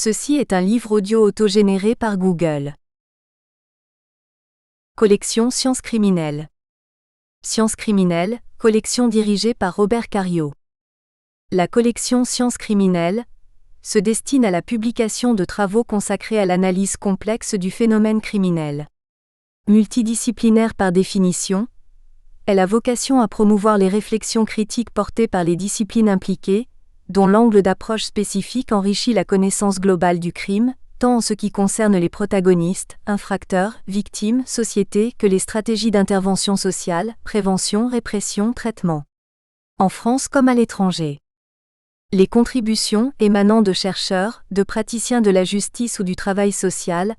Ceci est un livre audio autogénéré par Google. Collection Sciences criminelles. Sciences criminelles, collection dirigée par Robert Cariou. La collection Sciences criminelles se destine à la publication de travaux consacrés à l'analyse complexe du phénomène criminel. Multidisciplinaire par définition, elle a vocation à promouvoir les réflexions critiques portées par les disciplines impliquées, dont l'angle d'approche spécifique enrichit la connaissance globale du crime, tant en ce qui concerne les protagonistes, infracteurs, victimes, société que les stratégies d'intervention sociale, prévention, répression, traitement. En France comme à l'étranger. Les contributions émanant de chercheurs, de praticiens de la justice ou du travail social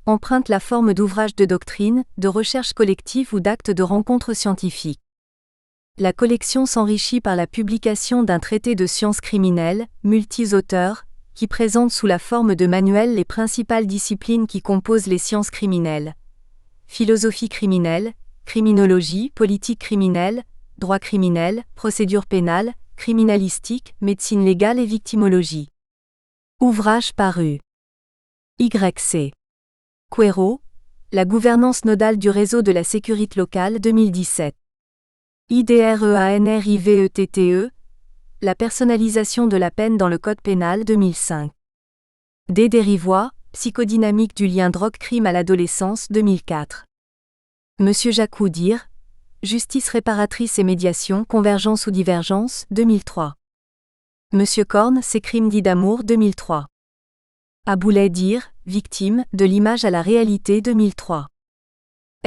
empruntent la forme d'ouvrages de doctrine, de recherche collective ou d'actes de rencontres scientifiques. La collection s'enrichit par la publication d'un traité de sciences criminelles, multi-auteurs, qui présente sous la forme de manuels les principales disciplines qui composent les sciences criminelles. Philosophie criminelle, criminologie, politique criminelle, droit criminel, procédure pénale, criminalistique, médecine légale et victimologie. Ouvrage paru. YC. Quero, la gouvernance nodale du réseau de la sécurité locale 2017. IDREANRIVETTE, la personnalisation de la peine dans le Code pénal 2005. D. Dérivois, psychodynamique du lien drogue-crime à l'adolescence 2004. Monsieur Jacou dire, justice réparatrice et médiation, convergence ou divergence 2003. Monsieur Korn, ces crimes dits d'amour 2003. Aboulet dire, victime, de l'image à la réalité 2003.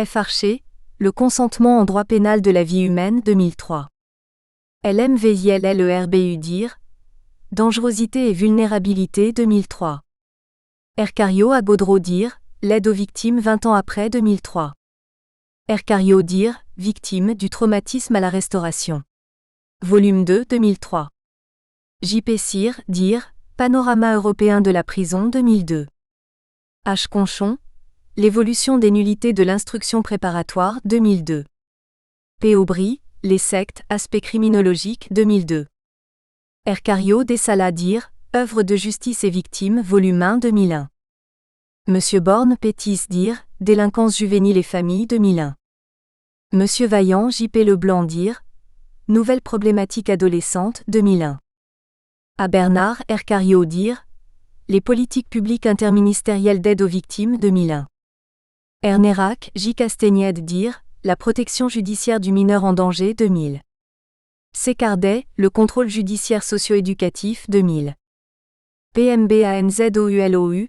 F. Archer, le consentement en droit pénal de la vie humaine 2003. LMVILLERBU dire, dangerosité et vulnérabilité 2003. Ercario à Gaudreau dire, l'aide aux victimes 20 ans après 2003. Ercario dire, victime du traumatisme à la restauration. Volume 2 2003. J.P. Cyr dire, panorama européen de la prison 2002. H. Conchon, l'évolution des nullités de l'instruction préparatoire 2002. P. Aubry, les sectes, aspects criminologiques 2002. Ercario Dessala dire, œuvre de justice et victimes volume 1 2001. Monsieur Borne Pétis dire, délinquance juvénile et famille 2001. Monsieur Vaillant J.P. Leblanc dire, nouvelle problématique adolescente 2001. À Bernard Ercario dire, les politiques publiques interministérielles d'aide aux victimes 2001. Ernerac J. Castagnède dire, la protection judiciaire du mineur en danger 2000. C. Cardet, le contrôle judiciaire socio-éducatif 2000. PMBANZOULOU,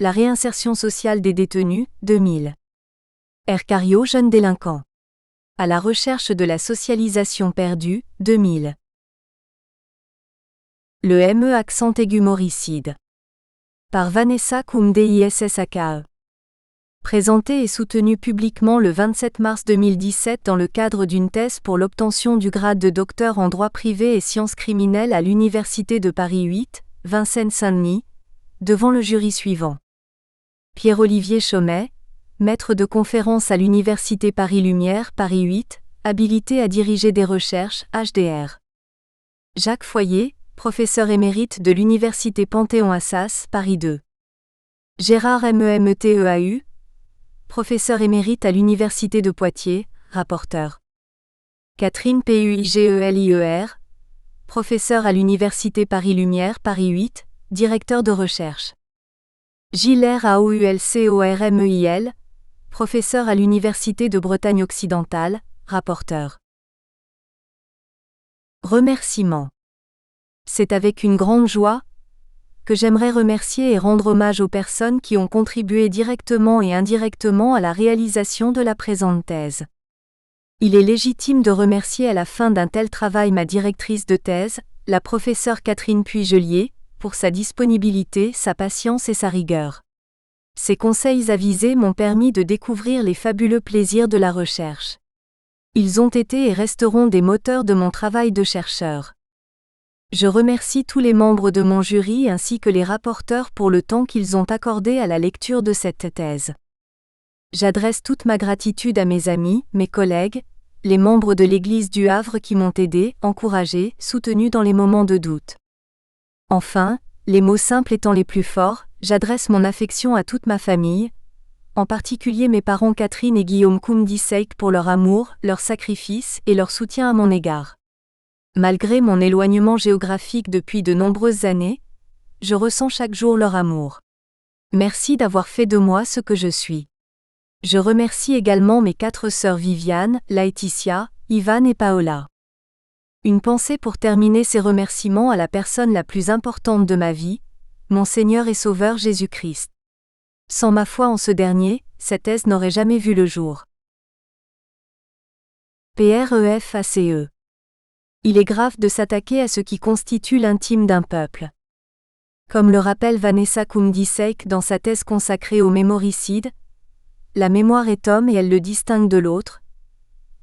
la réinsertion sociale des détenus 2000. Ercario jeune délinquant. À la recherche de la socialisation perdue 2000. Le ME accent aigu mauricide. Par Vanessa Koumdeissake. Présenté et soutenu publiquement le 27 mars 2017 dans le cadre d'une thèse pour l'obtention du grade de docteur en droit privé et sciences criminelles à l'Université de Paris 8, Vincennes-Saint-Denis, devant le jury suivant. Pierre-Olivier Chaumet, maître de conférence à l'Université Paris-Lumière, Paris 8, habilité à diriger des recherches, HDR. Jacques Foyer, professeur émérite de l'Université Panthéon-Assas, Paris 2. Gérard MEMETEAU, professeur émérite à l'Université de Poitiers, rapporteur. Catherine PUIGELIER, professeur à l'Université Paris-Lumière, Paris 8, directeur de recherche. Gilles AOULCORMEIL, professeur à l'Université de Bretagne occidentale, rapporteur. Remerciements. C'est avec une grande joie que j'aimerais remercier et rendre hommage aux personnes qui ont contribué directement et indirectement à la réalisation de la présente thèse. Il est légitime de remercier à la fin d'un tel travail ma directrice de thèse, la professeure Catherine Puygelier, pour sa disponibilité, sa patience et sa rigueur. Ses conseils avisés m'ont permis de découvrir les fabuleux plaisirs de la recherche. Ils ont été et resteront des moteurs de mon travail de chercheur. Je remercie tous les membres de mon jury ainsi que les rapporteurs pour le temps qu'ils ont accordé à la lecture de cette thèse. J'adresse toute ma gratitude à mes amis, mes collègues, les membres de l'Église du Havre qui m'ont aidé, encouragé, soutenu dans les moments de doute. Enfin, Les mots simples étant les plus forts, j'adresse mon affection à toute ma famille, en particulier mes parents Catherine et Guillaume Koumdi-Seik pour leur amour, leur sacrifice et leur soutien à mon égard. Malgré mon éloignement géographique depuis de nombreuses années, je ressens chaque jour leur amour. Merci d'avoir fait de moi ce que je suis. Je remercie également mes 4 sœurs Viviane, Laetitia, Ivan et Paola. Une pensée pour terminer ces remerciements à la personne la plus importante de ma vie, mon Seigneur et Sauveur Jésus-Christ. Sans ma foi en ce dernier, cette thèse n'aurait jamais vu le jour. PREFACE. Il est grave de s'attaquer à ce qui constitue l'intime d'un peuple. Comme le rappelle Vanessa Koumdi-Seik dans sa thèse consacrée au mémoricide, la mémoire est homme et elle le distingue de l'autre.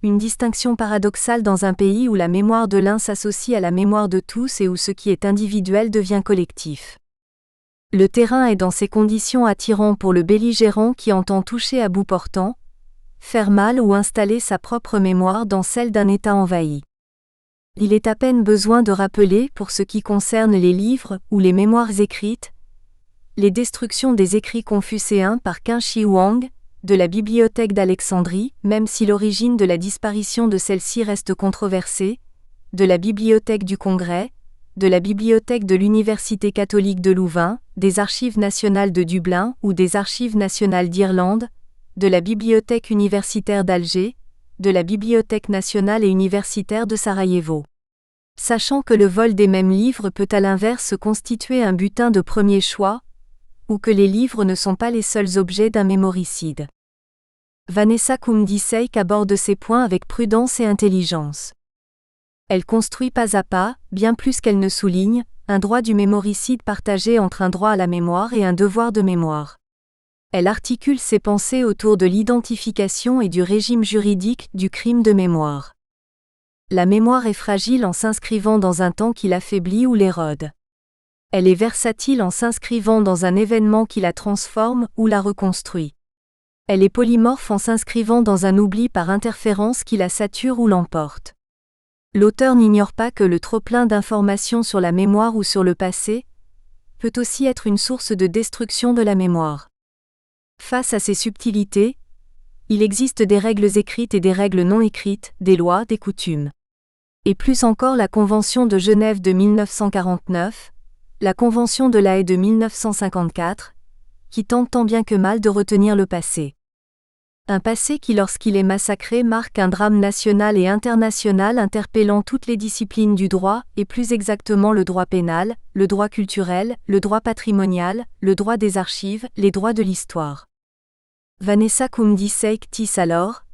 Une distinction paradoxale dans un pays où la mémoire de l'un s'associe à la mémoire de tous et où ce qui est individuel devient collectif. Le terrain est dans ces conditions attirant pour le belligérant qui entend toucher à bout portant, faire mal ou installer sa propre mémoire dans celle d'un État envahi. Il est à peine besoin de rappeler, pour ce qui concerne les livres ou les mémoires écrites, les destructions des écrits confucéens par Qin Shi Huang, de la bibliothèque d'Alexandrie, même si l'origine de la disparition de celle-ci reste controversée, de la bibliothèque du Congrès, de la bibliothèque de l'Université catholique de Louvain, des archives nationales de Dublin ou des archives nationales d'Irlande, de la bibliothèque universitaire d'Alger, de la bibliothèque nationale et universitaire de Sarajevo. Sachant que le vol des mêmes livres peut à l'inverse constituer un butin de premier choix, ou que les livres ne sont pas les seuls objets d'un mémoricide. Vanessa Koumdi-Seik aborde ces points avec prudence et intelligence. Elle construit pas à pas, bien plus qu'elle ne souligne, un droit du mémoricide partagé entre un droit à la mémoire et un devoir de mémoire. Elle articule ses pensées autour de l'identification et du régime juridique du crime de mémoire. La mémoire est fragile en s'inscrivant dans un temps qui l'affaiblit ou l'érode. Elle est versatile en s'inscrivant dans un événement qui la transforme ou la reconstruit. Elle est polymorphe en s'inscrivant dans un oubli par interférence qui la sature ou l'emporte. L'auteur n'ignore pas que le trop-plein d'informations sur la mémoire ou sur le passé peut aussi être une source de destruction de la mémoire. Face à ces subtilités, il existe des règles écrites et des règles non écrites, des lois, des coutumes. Et plus encore la Convention de Genève de 1949, la Convention de La Haye de 1954, qui tente tant bien que mal de retenir le passé. Un passé qui, lorsqu'il est massacré, marque un drame national et international interpellant toutes les disciplines du droit, et plus exactement le droit pénal, le droit culturel, le droit patrimonial, le droit des archives, les droits de l'histoire. Vanessa Koumdi-Seik tisse alors,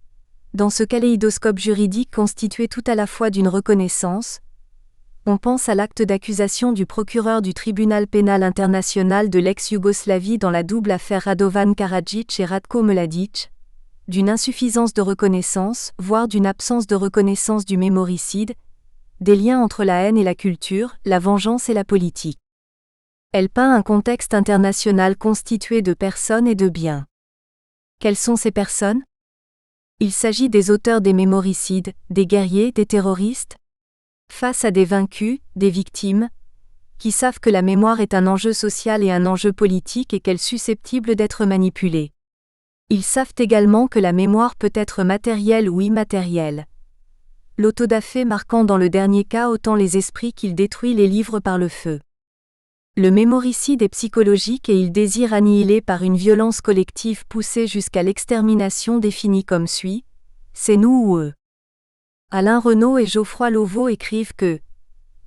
dans ce kaléidoscope juridique constitué tout à la fois d'une reconnaissance, on pense à l'acte d'accusation du procureur du tribunal pénal international de l'ex-Yougoslavie dans la double affaire Radovan Karadzic et Ratko Mladic, d'une insuffisance de reconnaissance, voire d'une absence de reconnaissance du mémoricide, des liens entre la haine et la culture, la vengeance et la politique. Elle peint un contexte international constitué de personnes et de biens. Quelles sont ces personnes ? Il s'agit des auteurs des mémoricides, des guerriers, des terroristes, face à des vaincus, des victimes, qui savent que la mémoire est un enjeu social et un enjeu politique et qu'elle est susceptible d'être manipulée. Ils savent également que la mémoire peut être matérielle ou immatérielle. L'autodafé marquant dans le dernier cas autant les esprits qu'il détruit les livres par le feu. Le mémoricide est psychologique et il désire annihiler par une violence collective poussée jusqu'à l'extermination définie comme suit : c'est nous ou eux. Alain Renaud et Geoffroy Lauveau écrivent que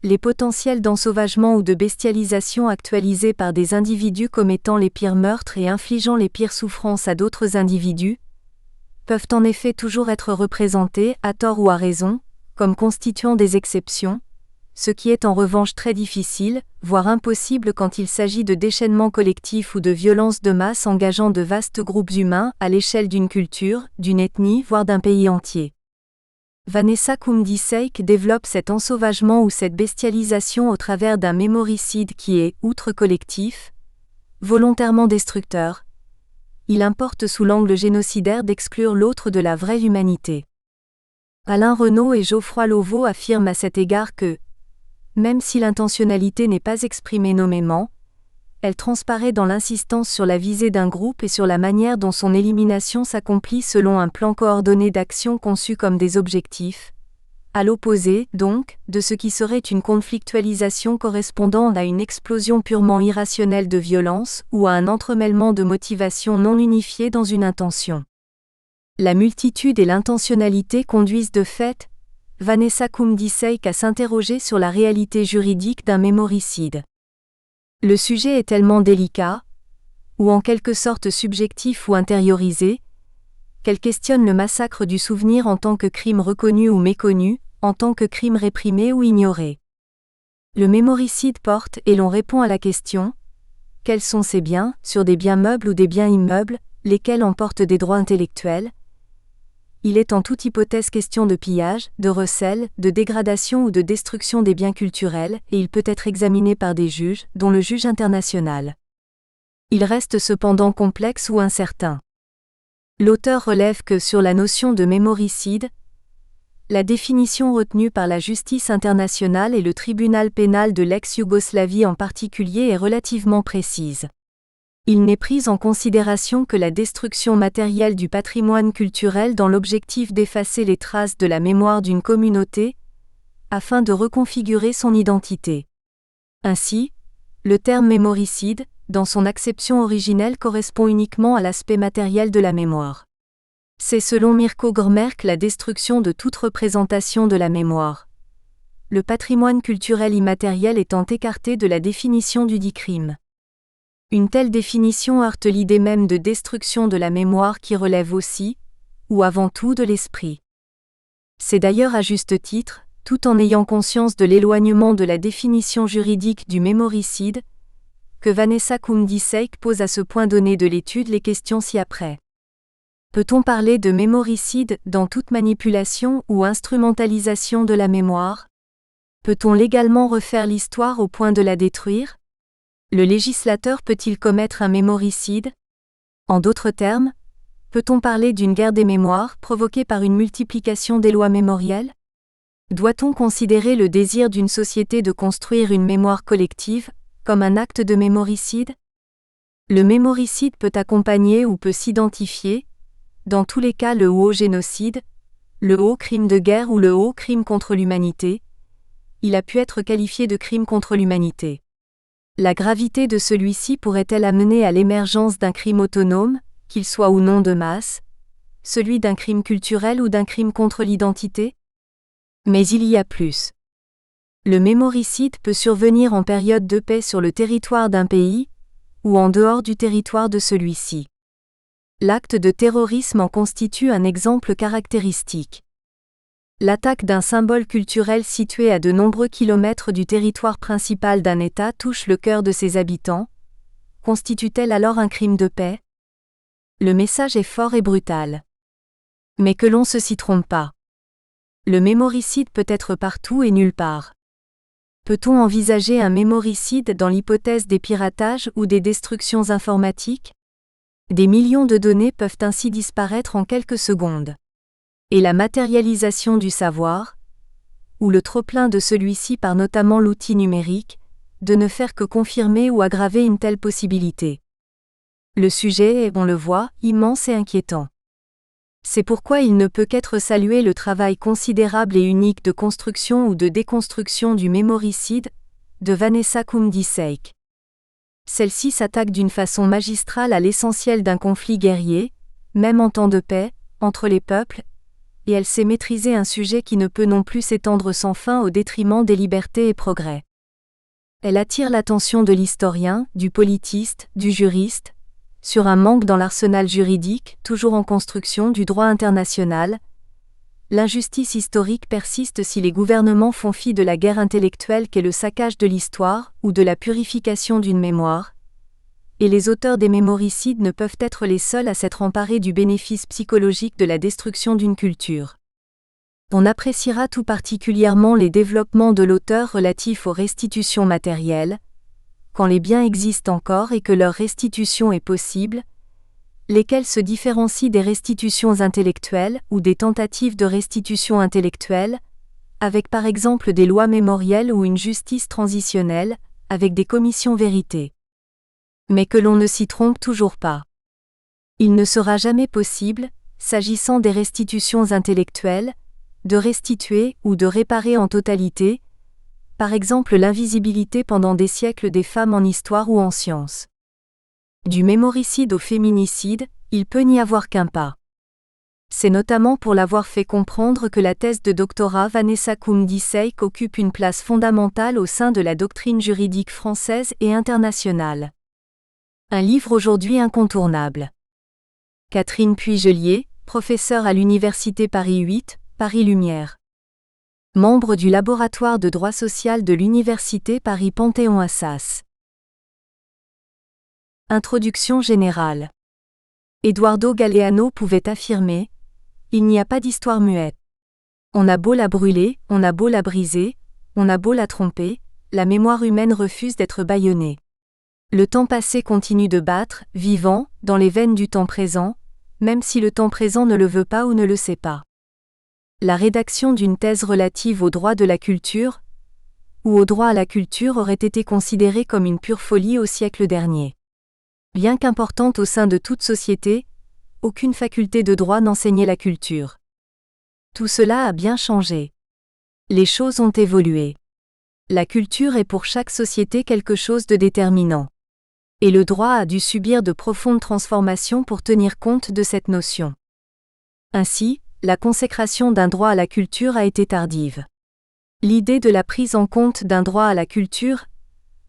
les potentiels d'ensauvagement ou de bestialisation actualisés par des individus commettant les pires meurtres et infligeant les pires souffrances à d'autres individus peuvent en effet toujours être représentés, à tort ou à raison, comme constituant des exceptions, ce qui est en revanche très difficile, voire impossible quand il s'agit de déchaînements collectifs ou de violences de masse engageant de vastes groupes humains à l'échelle d'une culture, d'une ethnie, voire d'un pays entier. Vanessa Koumdi-Seik développe cet ensauvagement ou cette bestialisation au travers d'un mémoricide qui est, outre collectif, volontairement destructeur. Il importe sous l'angle génocidaire d'exclure l'autre de la vraie humanité. Alain Renaud et Geoffroy Lauveau affirment à cet égard que, même si l'intentionnalité n'est pas exprimée nommément, Elle transparaît dans l'insistance sur la visée d'un groupe et sur la manière dont son élimination s'accomplit selon un plan coordonné d'action conçu comme des objectifs, à l'opposé, donc, de ce qui serait une conflictualisation correspondant à une explosion purement irrationnelle de violence ou à un entremêlement de motivations non unifiées dans une intention. La multitude et l'intentionnalité conduisent de fait Vanessa Kumdisek à s'interroger sur la réalité juridique d'un mémoricide. Le sujet est tellement délicat, ou en quelque sorte subjectif ou intériorisé, qu'elle questionne le massacre du souvenir en tant que crime reconnu ou méconnu, en tant que crime réprimé ou ignoré. Le mémoricide porte et l'on répond à la question « Quels sont ces biens, sur des biens meubles ou des biens immeubles, lesquels emportent des droits intellectuels ?» Il est en toute hypothèse question de pillage, de recel, de dégradation ou de destruction des biens culturels, et il peut être examiné par des juges, dont le juge international. Il reste cependant complexe ou incertain. L'auteur relève que sur la notion de mémoricide, la définition retenue par la justice internationale et le tribunal pénal de l'ex-Yougoslavie en particulier est relativement précise. Il n'est pris en considération que la destruction matérielle du patrimoine culturel dans l'objectif d'effacer les traces de la mémoire d'une communauté, afin de reconfigurer son identité. Ainsi, le terme mémoricide, dans son acception originelle correspond uniquement à l'aspect matériel de la mémoire. C'est selon Mirko Grmerk la destruction de toute représentation de la mémoire. Le patrimoine culturel immatériel étant écarté de la définition du dit crime. Une telle définition heurte l'idée même de destruction de la mémoire qui relève aussi, ou avant tout de l'esprit. C'est d'ailleurs à juste titre, tout en ayant conscience de l'éloignement de la définition juridique du mémoricide, que Vanessa Kumdisek pose à ce point donné de l'étude les questions ci-après. Peut-on parler de mémoricide dans toute manipulation ou instrumentalisation de la mémoire ? Peut-on légalement refaire l'histoire au point de la détruire ? Le législateur peut-il commettre un mémoricide ? En d'autres termes, peut-on parler d'une guerre des mémoires provoquée par une multiplication des lois mémorielles ? Doit-on considérer le désir d'une société de construire une mémoire collective comme un acte de mémoricide ? Le mémoricide peut accompagner ou peut s'identifier, dans tous les cas le haut génocide, le haut crime de guerre ou le haut crime contre l'humanité. Il a pu être qualifié de crime contre l'humanité. La gravité de celui-ci pourrait-elle amener à l'émergence d'un crime autonome, qu'il soit ou non de masse, celui d'un crime culturel ou d'un crime contre l'identité ? Mais il y a plus. Le mémoricide peut survenir en période de paix sur le territoire d'un pays, ou en dehors du territoire de celui-ci. L'acte de terrorisme en constitue un exemple caractéristique. L'attaque d'un symbole culturel situé à de nombreux kilomètres du territoire principal d'un État touche le cœur de ses habitants. Constitue-t-elle alors un crime de paix ? Le message est fort et brutal. Mais que l'on se s'y trompe pas. Le mémoricide peut être partout et nulle part. Peut-on envisager un mémoricide dans l'hypothèse des piratages ou des destructions informatiques ? Des millions de données peuvent ainsi disparaître en quelques secondes. Et la matérialisation du savoir, ou le trop-plein de celui-ci par notamment l'outil numérique, de ne faire que confirmer ou aggraver une telle possibilité. Le sujet est, on le voit, immense et inquiétant. C'est pourquoi il ne peut qu'être salué le travail considérable et unique de construction ou de déconstruction du mémoricide, de Vanessa Kumdisek. Celle-ci s'attaque d'une façon magistrale à l'essentiel d'un conflit guerrier, même en temps de paix, entre les peuples, et elle sait maîtriser un sujet qui ne peut non plus s'étendre sans fin au détriment des libertés et progrès. Elle attire l'attention de l'historien, du politiste, du juriste, sur un manque dans l'arsenal juridique, toujours en construction du droit international. L'injustice historique persiste si les gouvernements font fi de la guerre intellectuelle qu'est le saccage de l'histoire ou de la purification d'une mémoire. Et les auteurs des mémoricides ne peuvent être les seuls à s'être emparés du bénéfice psychologique de la destruction d'une culture. On appréciera tout particulièrement les développements de l'auteur relatifs aux restitutions matérielles, quand les biens existent encore et que leur restitution est possible, lesquelles se différencient des restitutions intellectuelles ou des tentatives de restitution intellectuelle, avec par exemple des lois mémorielles ou une justice transitionnelle, avec des commissions vérité. Mais que l'on ne s'y trompe toujours pas. Il ne sera jamais possible, s'agissant des restitutions intellectuelles, de restituer ou de réparer en totalité, par exemple l'invisibilité pendant des siècles des femmes en histoire ou en sciences. Du mémoricide au féminicide, il peut n'y avoir qu'un pas. C'est notamment pour l'avoir fait comprendre que la thèse de doctorat Vanessa Koum-Disseik occupe une place fondamentale au sein de la doctrine juridique française et internationale. Un livre aujourd'hui incontournable. Catherine Puygelier, professeure à l'Université Paris 8, Paris Lumière. Membre du laboratoire de droit social de l'Université Paris Panthéon-Assas. Introduction générale. Eduardo Galeano pouvait affirmer : il n'y a pas d'histoire muette. On a beau la brûler, on a beau la briser, on a beau la tromper, la mémoire humaine refuse d'être bâillonnée. Le temps passé continue de battre, vivant, dans les veines du temps présent, même si le temps présent ne le veut pas ou ne le sait pas. La rédaction d'une thèse relative au droit de la culture, ou au droit à la culture aurait été considérée comme une pure folie au siècle dernier. Bien qu'importante au sein de toute société, aucune faculté de droit n'enseignait la culture. Tout cela a bien changé. Les choses ont évolué. La culture est pour chaque société quelque chose de déterminant. Et le droit a dû subir de profondes transformations pour tenir compte de cette notion. Ainsi, la consécration d'un droit à la culture a été tardive. L'idée de la prise en compte d'un droit à la culture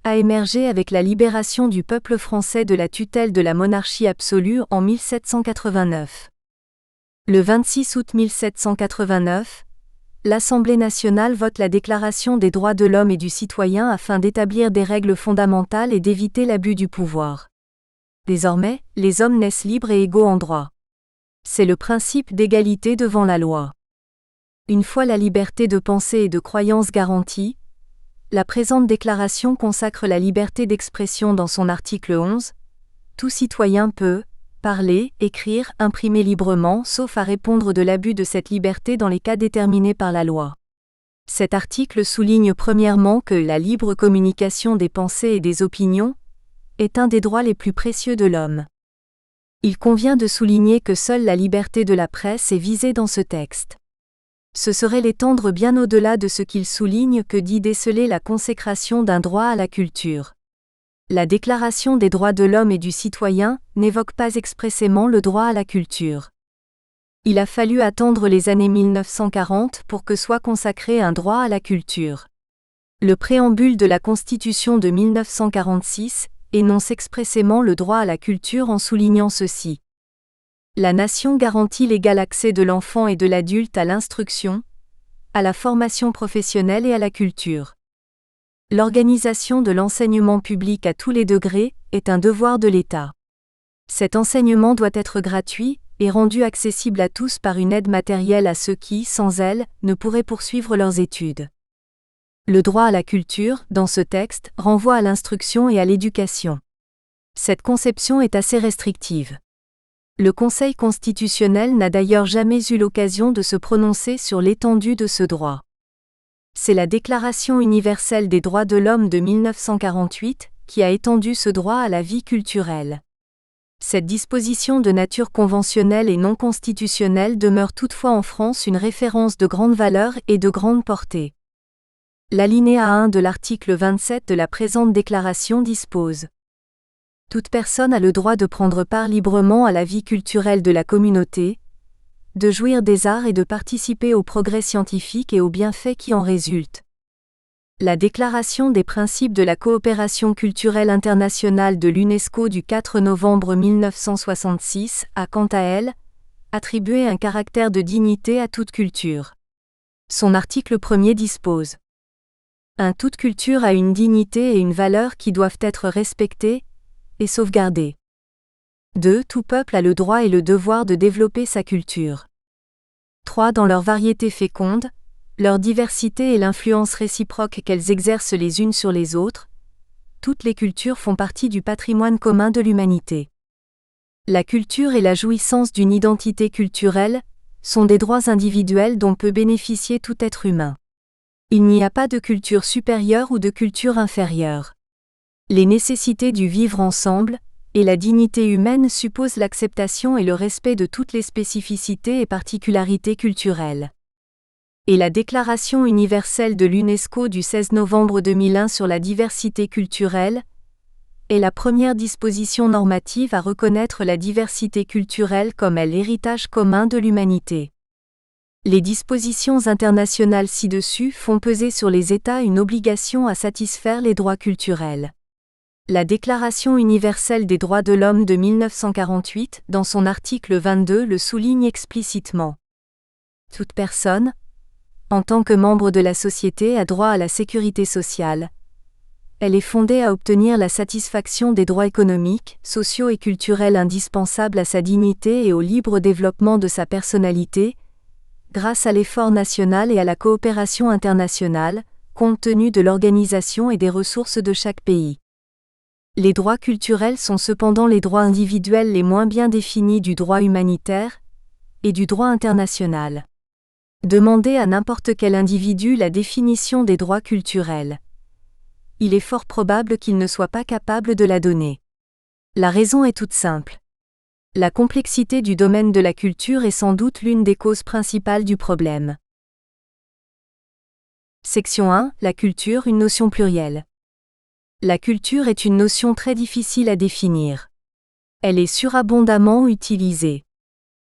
a émergé avec la libération du peuple français de la tutelle de la monarchie absolue en 1789. Le 26 août 1789, l'Assemblée nationale vote la Déclaration des droits de l'homme et du citoyen afin d'établir des règles fondamentales et d'éviter l'abus du pouvoir. Désormais, les hommes naissent libres et égaux en droit. C'est le principe d'égalité devant la loi. Une fois la liberté de pensée et de croyance garantie, la présente déclaration consacre la liberté d'expression dans son article 11. Tout citoyen peut parler, écrire, imprimer librement, sauf à répondre de l'abus de cette liberté dans les cas déterminés par la loi. Cet article souligne premièrement que la libre communication des pensées et des opinions est un des droits les plus précieux de l'homme. Il convient de souligner que seule la liberté de la presse est visée dans ce texte. Ce serait l'étendre bien au-delà de ce qu'il souligne que d'y déceler la consécration d'un droit à la culture. La Déclaration des droits de l'homme et du citoyen n'évoque pas expressément le droit à la culture. Il a fallu attendre les années 1940 pour que soit consacré un droit à la culture. Le préambule de la Constitution de 1946 énonce expressément le droit à la culture en soulignant ceci. La nation garantit l'égal accès de l'enfant et de l'adulte à l'instruction, à la formation professionnelle et à la culture. L'organisation de l'enseignement public à tous les degrés est un devoir de l'État. Cet enseignement doit être gratuit et rendu accessible à tous par une aide matérielle à ceux qui, sans elle, ne pourraient poursuivre leurs études. Le droit à la culture, dans ce texte, renvoie à l'instruction et à l'éducation. Cette conception est assez restrictive. Le Conseil constitutionnel n'a d'ailleurs jamais eu l'occasion de se prononcer sur l'étendue de ce droit. C'est la Déclaration universelle des droits de l'homme de 1948 qui a étendu ce droit à la vie culturelle. Cette disposition de nature conventionnelle et non constitutionnelle demeure toutefois en France une référence de grande valeur et de grande portée. L'alinéa 1 de l'article 27 de la présente déclaration dispose : toute personne a le droit de prendre part librement à la vie culturelle de la communauté, de jouir des arts et de participer au progrès scientifique et aux bienfaits qui en résultent. La Déclaration des principes de la coopération culturelle internationale de l'UNESCO du 4 novembre 1966 a quant à elle attribué un caractère de dignité à toute culture. Son article 1er dispose : toute culture a une dignité et une valeur qui doivent être respectées et sauvegardées. 2. Tout peuple a le droit et le devoir de développer sa culture. 3. Dans leur variété féconde, leur diversité et l'influence réciproque qu'elles exercent les unes sur les autres, toutes les cultures font partie du patrimoine commun de l'humanité. La culture et la jouissance d'une identité culturelle sont des droits individuels dont peut bénéficier tout être humain. Il n'y a pas de culture supérieure ou de culture inférieure. Les nécessités du vivre ensemble et la dignité humaine supposent l'acceptation et le respect de toutes les spécificités et particularités culturelles. Et la Déclaration universelle de l'UNESCO du 16 novembre 2001 sur la diversité culturelle est la première disposition normative à reconnaître la diversité culturelle comme l'héritage commun de l'humanité. Les dispositions internationales ci-dessus font peser sur les États une obligation à satisfaire les droits culturels. La Déclaration universelle des droits de l'homme de 1948, dans son article 22, le souligne explicitement. Toute personne, en tant que membre de la société, a droit à la sécurité sociale. Elle est fondée à obtenir la satisfaction des droits économiques, sociaux et culturels indispensables à sa dignité et au libre développement de sa personnalité, grâce à l'effort national et à la coopération internationale, compte tenu de l'organisation et des ressources de chaque pays. Les droits culturels sont cependant les droits individuels les moins bien définis du droit humanitaire et du droit international. Demandez à n'importe quel individu la définition des droits culturels. Il est fort probable qu'il ne soit pas capable de la donner. La raison est toute simple. La complexité du domaine de la culture est sans doute l'une des causes principales du problème. Section 1. La culture, une notion plurielle. La culture est une notion très difficile à définir. Elle est surabondamment utilisée.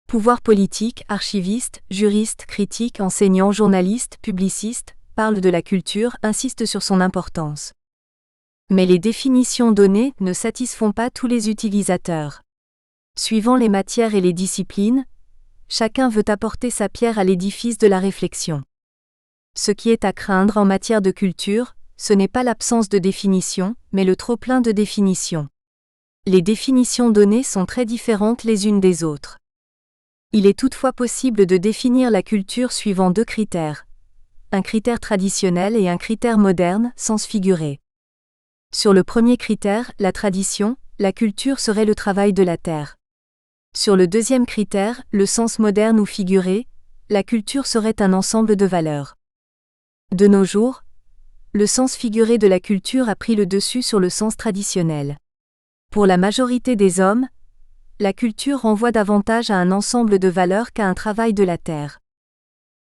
Pouvoir politique, archiviste, juriste, critique, enseignant, journaliste, publiciste, parlent de la culture, insistent sur son importance. Mais les définitions données ne satisfont pas tous les utilisateurs. Suivant les matières et les disciplines, chacun veut apporter sa pierre à l'édifice de la réflexion. Ce qui est à craindre en matière de culture, ce n'est pas l'absence de définition, mais le trop-plein de définitions. Les définitions données sont très différentes les unes des autres. Il est toutefois possible de définir la culture suivant deux critères. Un critère traditionnel et un critère moderne, sens figuré. Sur le premier critère, la tradition, la culture serait le travail de la terre. Sur le deuxième critère, le sens moderne ou figuré, la culture serait un ensemble de valeurs. De nos jours, le sens figuré de la culture a pris le dessus sur le sens traditionnel. Pour la majorité des hommes, la culture renvoie davantage à un ensemble de valeurs qu'à un travail de la terre.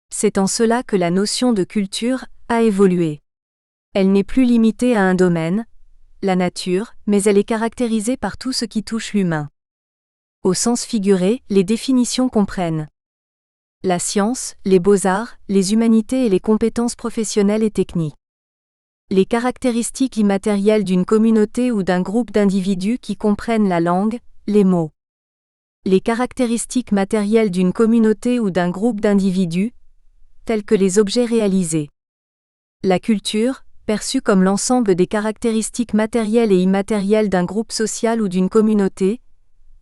C'est en cela que la notion de culture a évolué. Elle n'est plus limitée à un domaine, la nature, mais elle est caractérisée par tout ce qui touche l'humain. Au sens figuré, les définitions comprennent la science, les beaux-arts, les humanités et les compétences professionnelles et techniques. Les caractéristiques immatérielles d'une communauté ou d'un groupe d'individus qui comprennent la langue, les mots. Les caractéristiques matérielles d'une communauté ou d'un groupe d'individus, tels que les objets réalisés. La culture, perçue comme l'ensemble des caractéristiques matérielles et immatérielles d'un groupe social ou d'une communauté,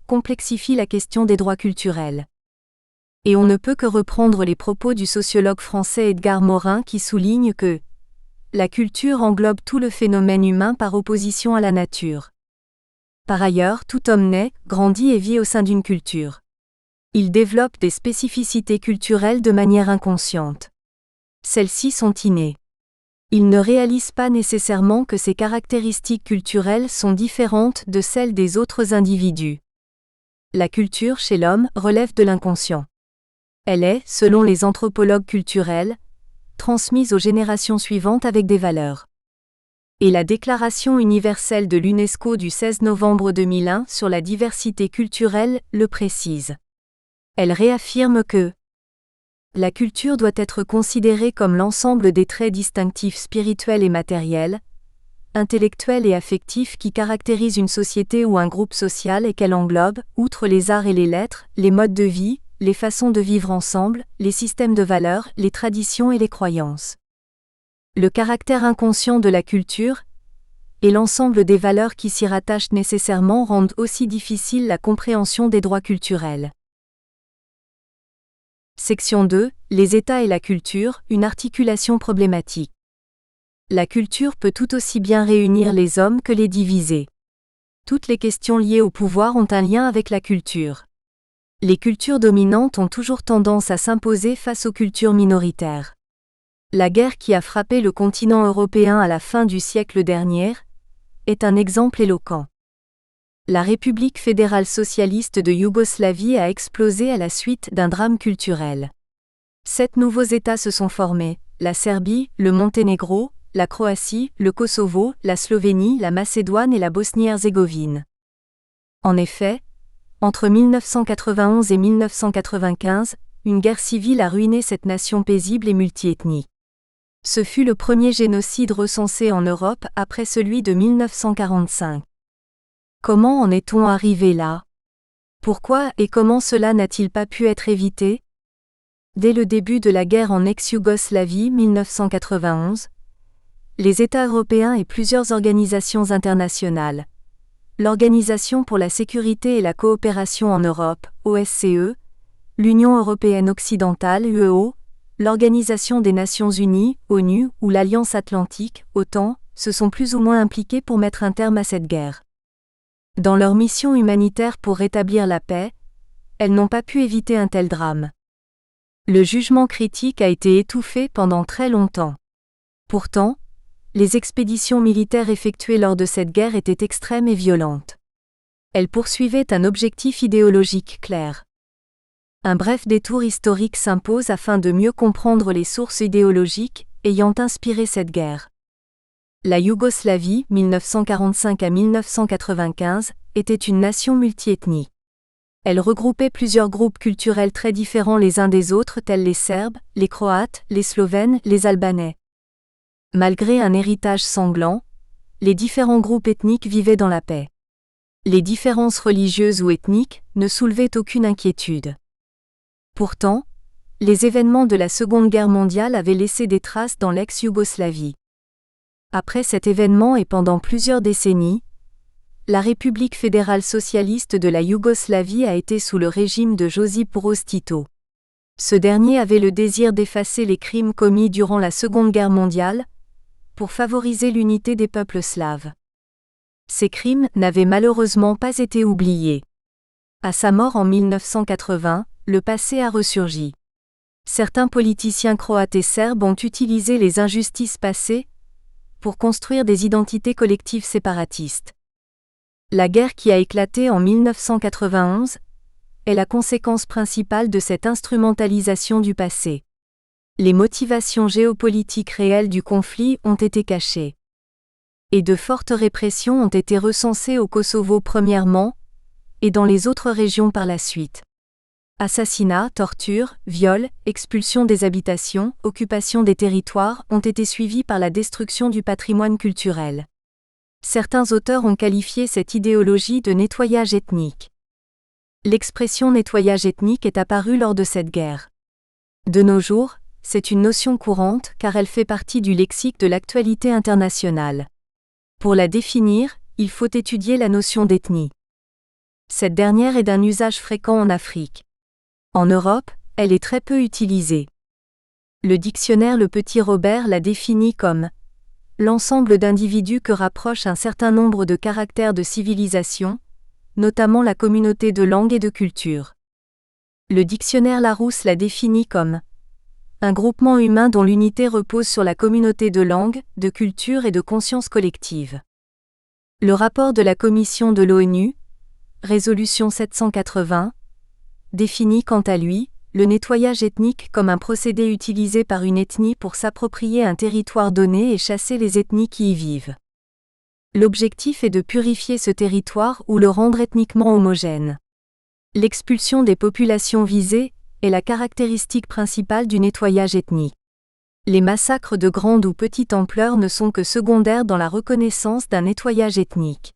complexifie la question des droits culturels. Et on ne peut que reprendre les propos du sociologue français Edgar Morin qui souligne que la culture englobe tout le phénomène humain par opposition à la nature. Par ailleurs, tout homme naît, grandit et vit au sein d'une culture. Il développe des spécificités culturelles de manière inconsciente. Celles-ci sont innées. Il ne réalise pas nécessairement que ces caractéristiques culturelles sont différentes de celles des autres individus. La culture chez l'homme relève de l'inconscient. Elle est, selon les anthropologues culturels, transmise aux générations suivantes avec des valeurs. Et la Déclaration universelle de l'UNESCO du 16 novembre 2001 sur la diversité culturelle le précise. Elle réaffirme que la culture doit être considérée comme l'ensemble des traits distinctifs spirituels et matériels, intellectuels et affectifs qui caractérisent une société ou un groupe social et qu'elle englobe, outre les arts et les lettres, les modes de vie, les façons de vivre ensemble, les systèmes de valeurs, les traditions et les croyances. Le caractère inconscient de la culture et l'ensemble des valeurs qui s'y rattachent nécessairement rendent aussi difficile la compréhension des droits culturels. Section 2. Les États et la culture, une articulation problématique. La culture peut tout aussi bien réunir les hommes que les diviser. Toutes les questions liées au pouvoir ont un lien avec la culture. Les cultures dominantes ont toujours tendance à s'imposer face aux cultures minoritaires. La guerre qui a frappé le continent européen à la fin du siècle dernier est un exemple éloquent. La République fédérale socialiste de Yougoslavie a explosé à la suite d'un drame culturel. 7 nouveaux États se sont formés: la Serbie, le Monténégro, la Croatie, le Kosovo, la Slovénie, la Macédoine et la Bosnie-Herzégovine. En effet, entre 1991 et 1995, une guerre civile a ruiné cette nation paisible et multiethnique. Ce fut le premier génocide recensé en Europe après celui de 1945. Comment en est-on arrivé là? Pourquoi et comment cela n'a-t-il pas pu être évité? Dès le début de la guerre en ex-Yougoslavie 1991, les États européens et plusieurs organisations internationales, l'Organisation pour la sécurité et la coopération en Europe, OSCE, l'Union européenne occidentale, UEO, l'Organisation des Nations unies, ONU, ou l'Alliance atlantique, OTAN, se sont plus ou moins impliqués pour mettre un terme à cette guerre. Dans leur mission humanitaire pour rétablir la paix, elles n'ont pas pu éviter un tel drame. Le jugement critique a été étouffé pendant très longtemps. Pourtant, les expéditions militaires effectuées lors de cette guerre étaient extrêmes et violentes. Elles poursuivaient un objectif idéologique clair. Un bref détour historique s'impose afin de mieux comprendre les sources idéologiques ayant inspiré cette guerre. La Yougoslavie, 1945 à 1995, était une nation multiethnique. Elle regroupait plusieurs groupes culturels très différents les uns des autres tels les Serbes, les Croates, les Slovènes, les Albanais. Malgré un héritage sanglant, les différents groupes ethniques vivaient dans la paix. Les différences religieuses ou ethniques ne soulevaient aucune inquiétude. Pourtant, les événements de la Seconde Guerre mondiale avaient laissé des traces dans l'ex-Yougoslavie. Après cet événement et pendant plusieurs décennies, la République fédérale socialiste de la Yougoslavie a été sous le régime de Josip Broz Tito. Ce dernier avait le désir d'effacer les crimes commis durant la Seconde Guerre mondiale, pour favoriser l'unité des peuples slaves. Ces crimes n'avaient malheureusement pas été oubliés. À sa mort en 1980, le passé a ressurgi. Certains politiciens croates et serbes ont utilisé les injustices passées pour construire des identités collectives séparatistes. La guerre qui a éclaté en 1991 est la conséquence principale de cette instrumentalisation du passé. Les motivations géopolitiques réelles du conflit ont été cachées. Et de fortes répressions ont été recensées au Kosovo premièrement, et dans les autres régions par la suite. Assassinats, tortures, viols, expulsion des habitations, occupation des territoires ont été suivis par la destruction du patrimoine culturel. Certains auteurs ont qualifié cette idéologie de nettoyage ethnique. L'expression nettoyage ethnique est apparue lors de cette guerre. De nos jours, c'est une notion courante car elle fait partie du lexique de l'actualité internationale. Pour la définir, il faut étudier la notion d'ethnie. Cette dernière est d'un usage fréquent en Afrique. En Europe, elle est très peu utilisée. Le dictionnaire Le Petit Robert la définit comme l'ensemble d'individus que rapproche un certain nombre de caractères de civilisation, notamment la communauté de langue et de culture. Le dictionnaire Larousse la définit comme un groupement humain dont l'unité repose sur la communauté de langue, de culture et de conscience collective. Le rapport de la Commission de l'ONU, résolution 780, définit quant à lui le nettoyage ethnique comme un procédé utilisé par une ethnie pour s'approprier un territoire donné et chasser les ethnies qui y vivent. L'objectif est de purifier ce territoire ou le rendre ethniquement homogène. L'expulsion des populations visées est la caractéristique principale du nettoyage ethnique. Les massacres de grande ou petite ampleur ne sont que secondaires dans la reconnaissance d'un nettoyage ethnique.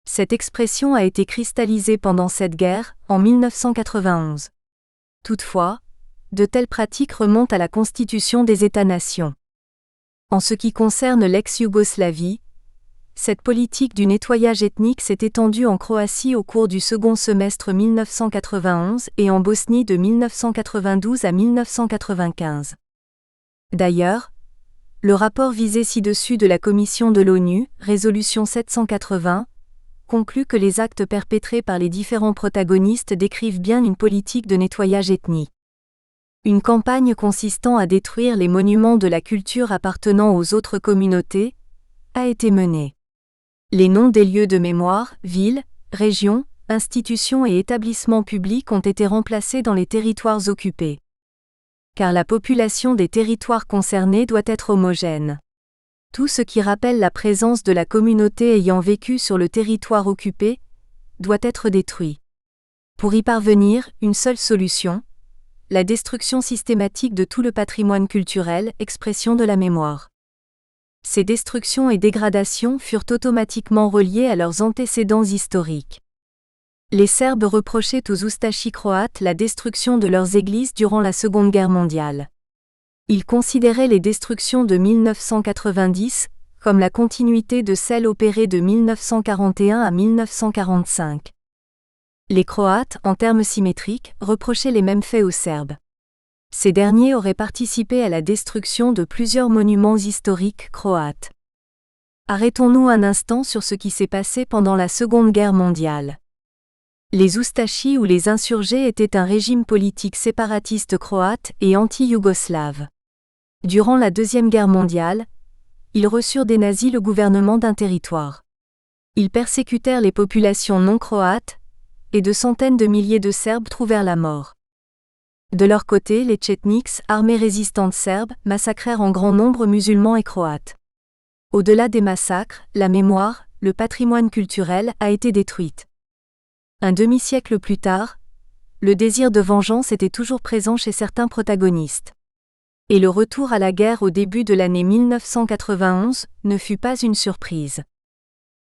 Cette expression a été cristallisée pendant cette guerre, en 1991. Toutefois, de telles pratiques remontent à la constitution des États-nations. En ce qui concerne l'ex-Yougoslavie, cette politique du nettoyage ethnique s'est étendue en Croatie au cours du second semestre 1991 et en Bosnie de 1992 à 1995. D'ailleurs, le rapport visé ci-dessus de la Commission de l'ONU, résolution 780, conclut que les actes perpétrés par les différents protagonistes décrivent bien une politique de nettoyage ethnique. Une campagne consistant à détruire les monuments de la culture appartenant aux autres communautés a été menée. Les noms des lieux de mémoire, villes, régions, institutions et établissements publics ont été remplacés dans les territoires occupés. Car la population des territoires concernés doit être homogène. Tout ce qui rappelle la présence de la communauté ayant vécu sur le territoire occupé doit être détruit. Pour y parvenir, une seule solution, la destruction systématique de tout le patrimoine culturel, expression de la mémoire. Ces destructions et dégradations furent automatiquement reliées à leurs antécédents historiques. Les Serbes reprochaient aux Ustashi croates la destruction de leurs églises durant la Seconde Guerre mondiale. Ils considéraient les destructions de 1990 comme la continuité de celles opérées de 1941 à 1945. Les Croates, en termes symétriques, reprochaient les mêmes faits aux Serbes. Ces derniers auraient participé à la destruction de plusieurs monuments historiques croates. Arrêtons-nous un instant sur ce qui s'est passé pendant la Seconde Guerre mondiale. Les Ustashi ou les insurgés étaient un régime politique séparatiste croate et anti-yougoslave. Durant la Deuxième Guerre mondiale, ils reçurent des nazis le gouvernement d'un territoire. Ils persécutèrent les populations non croates, et de centaines de milliers de Serbes trouvèrent la mort. De leur côté, les Tchetniks, armées résistantes serbes, massacrèrent en grand nombre musulmans et croates. Au-delà des massacres, la mémoire, le patrimoine culturel a été détruite. Un demi-siècle plus tard, le désir de vengeance était toujours présent chez certains protagonistes. Et le retour à la guerre au début de l'année 1991 ne fut pas une surprise.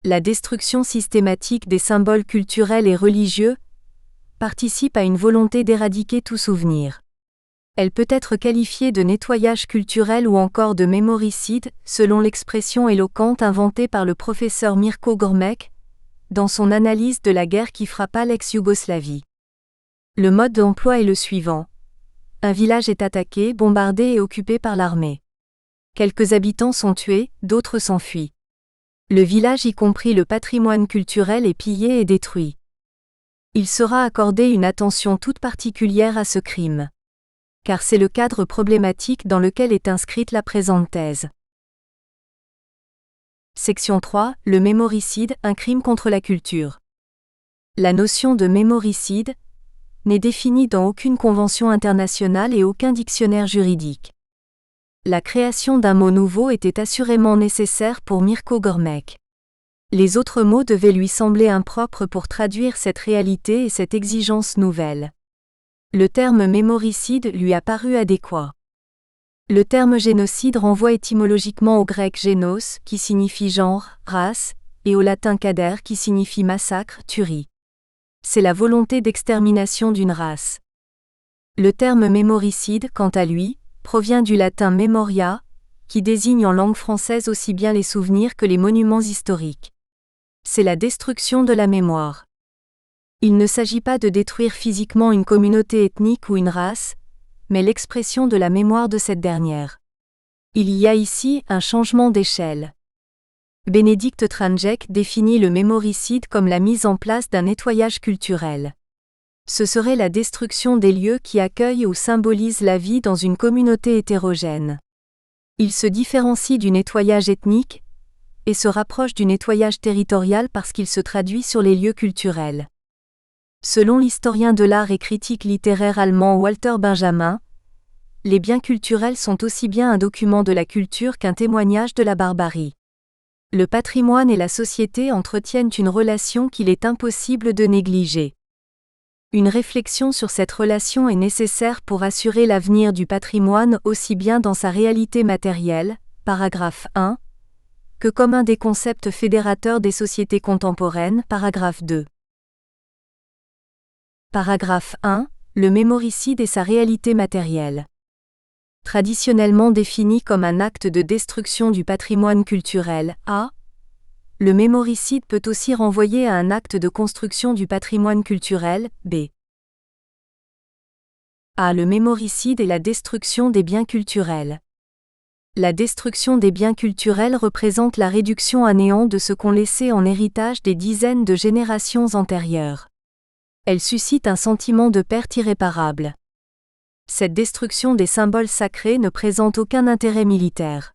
La destruction systématique des symboles culturels et religieux participe à une volonté d'éradiquer tout souvenir. Elle peut être qualifiée de nettoyage culturel ou encore de mémoricide, selon l'expression éloquente inventée par le professeur Mirko Gormek, dans son analyse de la guerre qui frappa l'ex-Yougoslavie. Le mode d'emploi est le suivant. Un village est attaqué, bombardé et occupé par l'armée. Quelques habitants sont tués, d'autres s'enfuient. Le village y compris le patrimoine culturel est pillé et détruit. Il sera accordé une attention toute particulière à ce crime. Car c'est le cadre problématique dans lequel est inscrite la présente thèse. Section 3, le mémoricide, un crime contre la culture. La notion de mémoricide n'est définie dans aucune convention internationale et aucun dictionnaire juridique. La création d'un mot nouveau était assurément nécessaire pour Mirko Gormek. Les autres mots devaient lui sembler impropres pour traduire cette réalité et cette exigence nouvelle. Le terme mémoricide lui a paru adéquat. Le terme génocide renvoie étymologiquement au grec génos, qui signifie genre, race, et au latin cader qui signifie massacre, tuerie. C'est la volonté d'extermination d'une race. Le terme mémoricide, quant à lui, provient du latin memoria, qui désigne en langue française aussi bien les souvenirs que les monuments historiques. C'est la destruction de la mémoire. Il ne s'agit pas de détruire physiquement une communauté ethnique ou une race, mais l'expression de la mémoire de cette dernière. Il y a ici un changement d'échelle. Bénédicte Tranjek définit le mémoricide comme la mise en place d'un nettoyage culturel. Ce serait la destruction des lieux qui accueillent ou symbolisent la vie dans une communauté hétérogène. Il se différencie du nettoyage ethnique et se rapproche du nettoyage territorial parce qu'il se traduit sur les lieux culturels. Selon l'historien de l'art et critique littéraire allemand Walter Benjamin, les biens culturels sont aussi bien un document de la culture qu'un témoignage de la barbarie. Le patrimoine et la société entretiennent une relation qu'il est impossible de négliger. Une réflexion sur cette relation est nécessaire pour assurer l'avenir du patrimoine aussi bien dans sa réalité matérielle, paragraphe 1, que comme un des concepts fédérateurs des sociétés contemporaines, paragraphe 2. Paragraphe 1. Le mémoricide et sa réalité matérielle. Traditionnellement défini comme un acte de destruction du patrimoine culturel, A. Le mémoricide peut aussi renvoyer à un acte de construction du patrimoine culturel, B. A. Le mémoricide est la destruction des biens culturels. La destruction des biens culturels représente la réduction à néant de ce qu'ont laissé en héritage des dizaines de générations antérieures. Elle suscite un sentiment de perte irréparable. Cette destruction des symboles sacrés ne présente aucun intérêt militaire.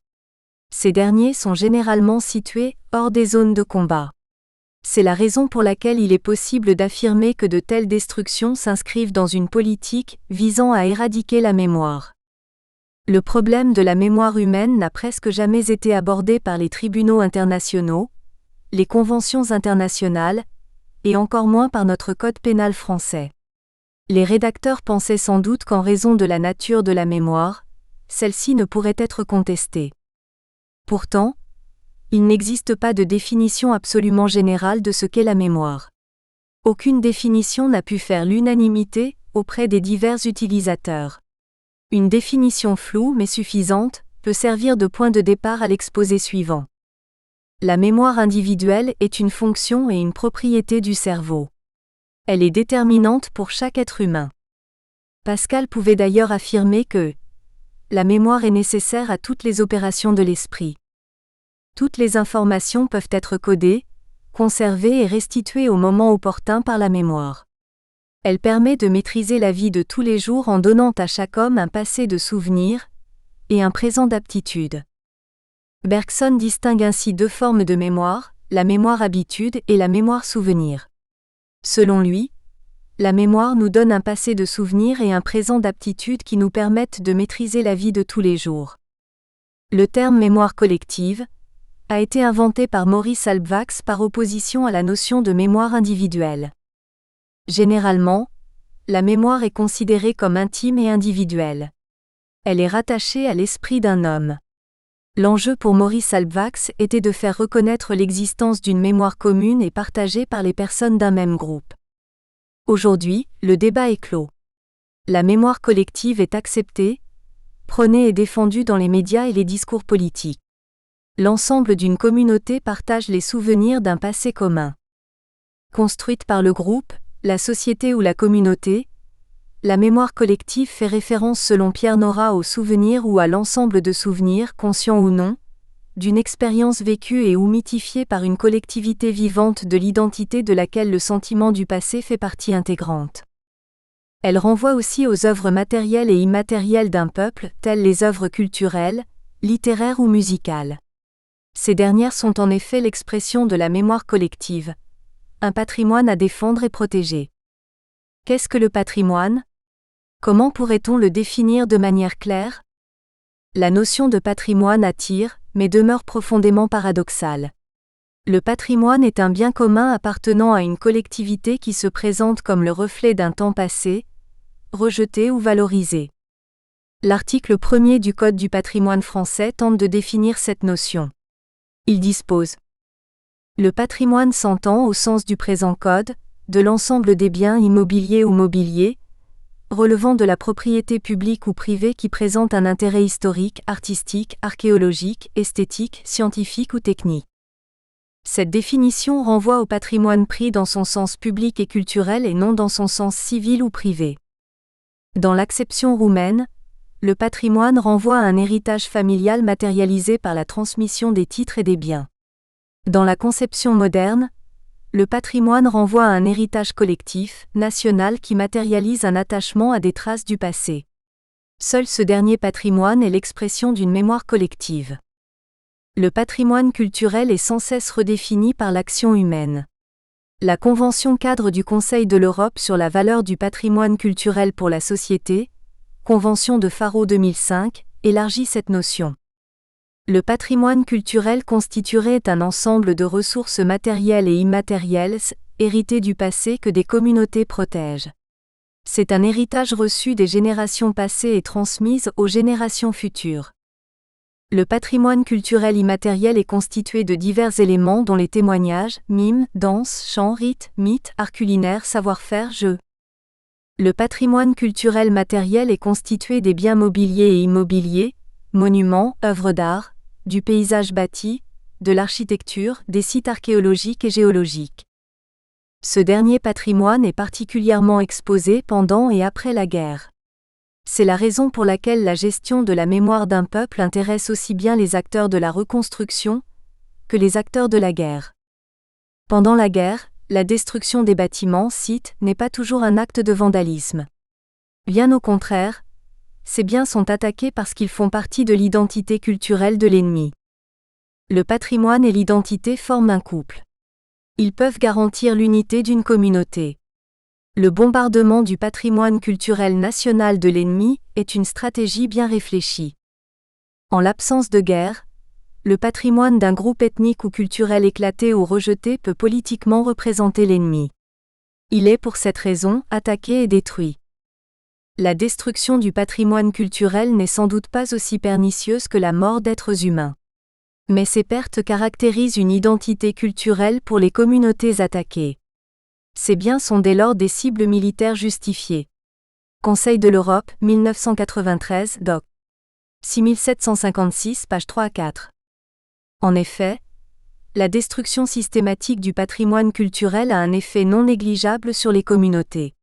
Ces derniers sont généralement situés hors des zones de combat. C'est la raison pour laquelle il est possible d'affirmer que de telles destructions s'inscrivent dans une politique visant à éradiquer la mémoire. Le problème de la mémoire humaine n'a presque jamais été abordé par les tribunaux internationaux, les conventions internationales, et encore moins par notre code pénal français. Les rédacteurs pensaient sans doute qu'en raison de la nature de la mémoire, celle-ci ne pourrait être contestée. Pourtant, il n'existe pas de définition absolument générale de ce qu'est la mémoire. Aucune définition n'a pu faire l'unanimité auprès des divers utilisateurs. Une définition floue mais suffisante peut servir de point de départ à l'exposé suivant. La mémoire individuelle est une fonction et une propriété du cerveau. Elle est déterminante pour chaque être humain. Pascal pouvait d'ailleurs affirmer que la mémoire est nécessaire à toutes les opérations de l'esprit. Toutes les informations peuvent être codées, conservées et restituées au moment opportun par la mémoire. Elle permet de maîtriser la vie de tous les jours en donnant à chaque homme un passé de souvenirs et un présent d'aptitude. Bergson distingue ainsi deux formes de mémoire, la mémoire habitude et la mémoire souvenir. Selon lui, la mémoire nous donne un passé de souvenirs et un présent d'aptitude qui nous permettent de maîtriser la vie de tous les jours. Le terme mémoire collective a été inventé par Maurice Halbwachs par opposition à la notion de mémoire individuelle. Généralement, la mémoire est considérée comme intime et individuelle. Elle est rattachée à l'esprit d'un homme. L'enjeu pour Maurice Halbwachs était de faire reconnaître l'existence d'une mémoire commune et partagée par les personnes d'un même groupe. Aujourd'hui, le débat est clos. La mémoire collective est acceptée, prônée et défendue dans les médias et les discours politiques. L'ensemble d'une communauté partage les souvenirs d'un passé commun. Construite par le groupe, la société ou la communauté, la mémoire collective fait référence selon Pierre Nora au souvenir ou à l'ensemble de souvenirs, conscients ou non, d'une expérience vécue et ou mythifiée par une collectivité vivante de l'identité de laquelle le sentiment du passé fait partie intégrante. Elle renvoie aussi aux œuvres matérielles et immatérielles d'un peuple, telles les œuvres culturelles, littéraires ou musicales. Ces dernières sont en effet l'expression de la mémoire collective, un patrimoine à défendre et protéger. Qu'est-ce que le patrimoine ? Comment pourrait-on le définir de manière claire ? La notion de patrimoine attire, mais demeure profondément paradoxale. Le patrimoine est un bien commun appartenant à une collectivité qui se présente comme le reflet d'un temps passé, rejeté ou valorisé. L'article 1er du Code du patrimoine français tente de définir cette notion. Il dispose : le patrimoine s'entend au sens du présent code, de l'ensemble des biens immobiliers ou mobiliers, relevant de la propriété publique ou privée qui présentent un intérêt historique, artistique, archéologique, esthétique, scientifique ou technique. Cette définition renvoie au patrimoine pris dans son sens public et culturel et non dans son sens civil ou privé. Dans l'acception roumaine, le patrimoine renvoie à un héritage familial matérialisé par la transmission des titres et des biens. Dans la conception moderne, le patrimoine renvoie à un héritage collectif, national qui matérialise un attachement à des traces du passé. Seul ce dernier patrimoine est l'expression d'une mémoire collective. Le patrimoine culturel est sans cesse redéfini par l'action humaine. La Convention cadre du Conseil de l'Europe sur la valeur du patrimoine culturel pour la société, Convention de Faro 2005, élargit cette notion. Le patrimoine culturel constituerait un ensemble de ressources matérielles et immatérielles, héritées du passé que des communautés protègent. C'est un héritage reçu des générations passées et transmises aux générations futures. Le patrimoine culturel immatériel est constitué de divers éléments dont les témoignages, mimes, danses, chants, rites, mythes, art culinaire, savoir-faire, jeux. Le patrimoine culturel matériel est constitué des biens mobiliers et immobiliers, monuments, œuvres d'art, du paysage bâti, de l'architecture, des sites archéologiques et géologiques. Ce dernier patrimoine est particulièrement exposé pendant et après la guerre. C'est la raison pour laquelle la gestion de la mémoire d'un peuple intéresse aussi bien les acteurs de la reconstruction que les acteurs de la guerre. Pendant la guerre, la destruction des bâtiments, sites, n'est pas toujours un acte de vandalisme. Bien au contraire, ces biens sont attaqués parce qu'ils font partie de l'identité culturelle de l'ennemi. Le patrimoine et l'identité forment un couple. Ils peuvent garantir l'unité d'une communauté. Le bombardement du patrimoine culturel national de l'ennemi est une stratégie bien réfléchie. En l'absence de guerre, le patrimoine d'un groupe ethnique ou culturel éclaté ou rejeté peut politiquement représenter l'ennemi. Il est pour cette raison attaqué et détruit. La destruction du patrimoine culturel n'est sans doute pas aussi pernicieuse que la mort d'êtres humains. Mais ces pertes caractérisent une identité culturelle pour les communautés attaquées. Ces biens sont dès lors des cibles militaires justifiées. Conseil de l'Europe, 1993, doc. 6756, page 3 à 4. En effet, la destruction systématique du patrimoine culturel a un effet non négligeable sur les communautés.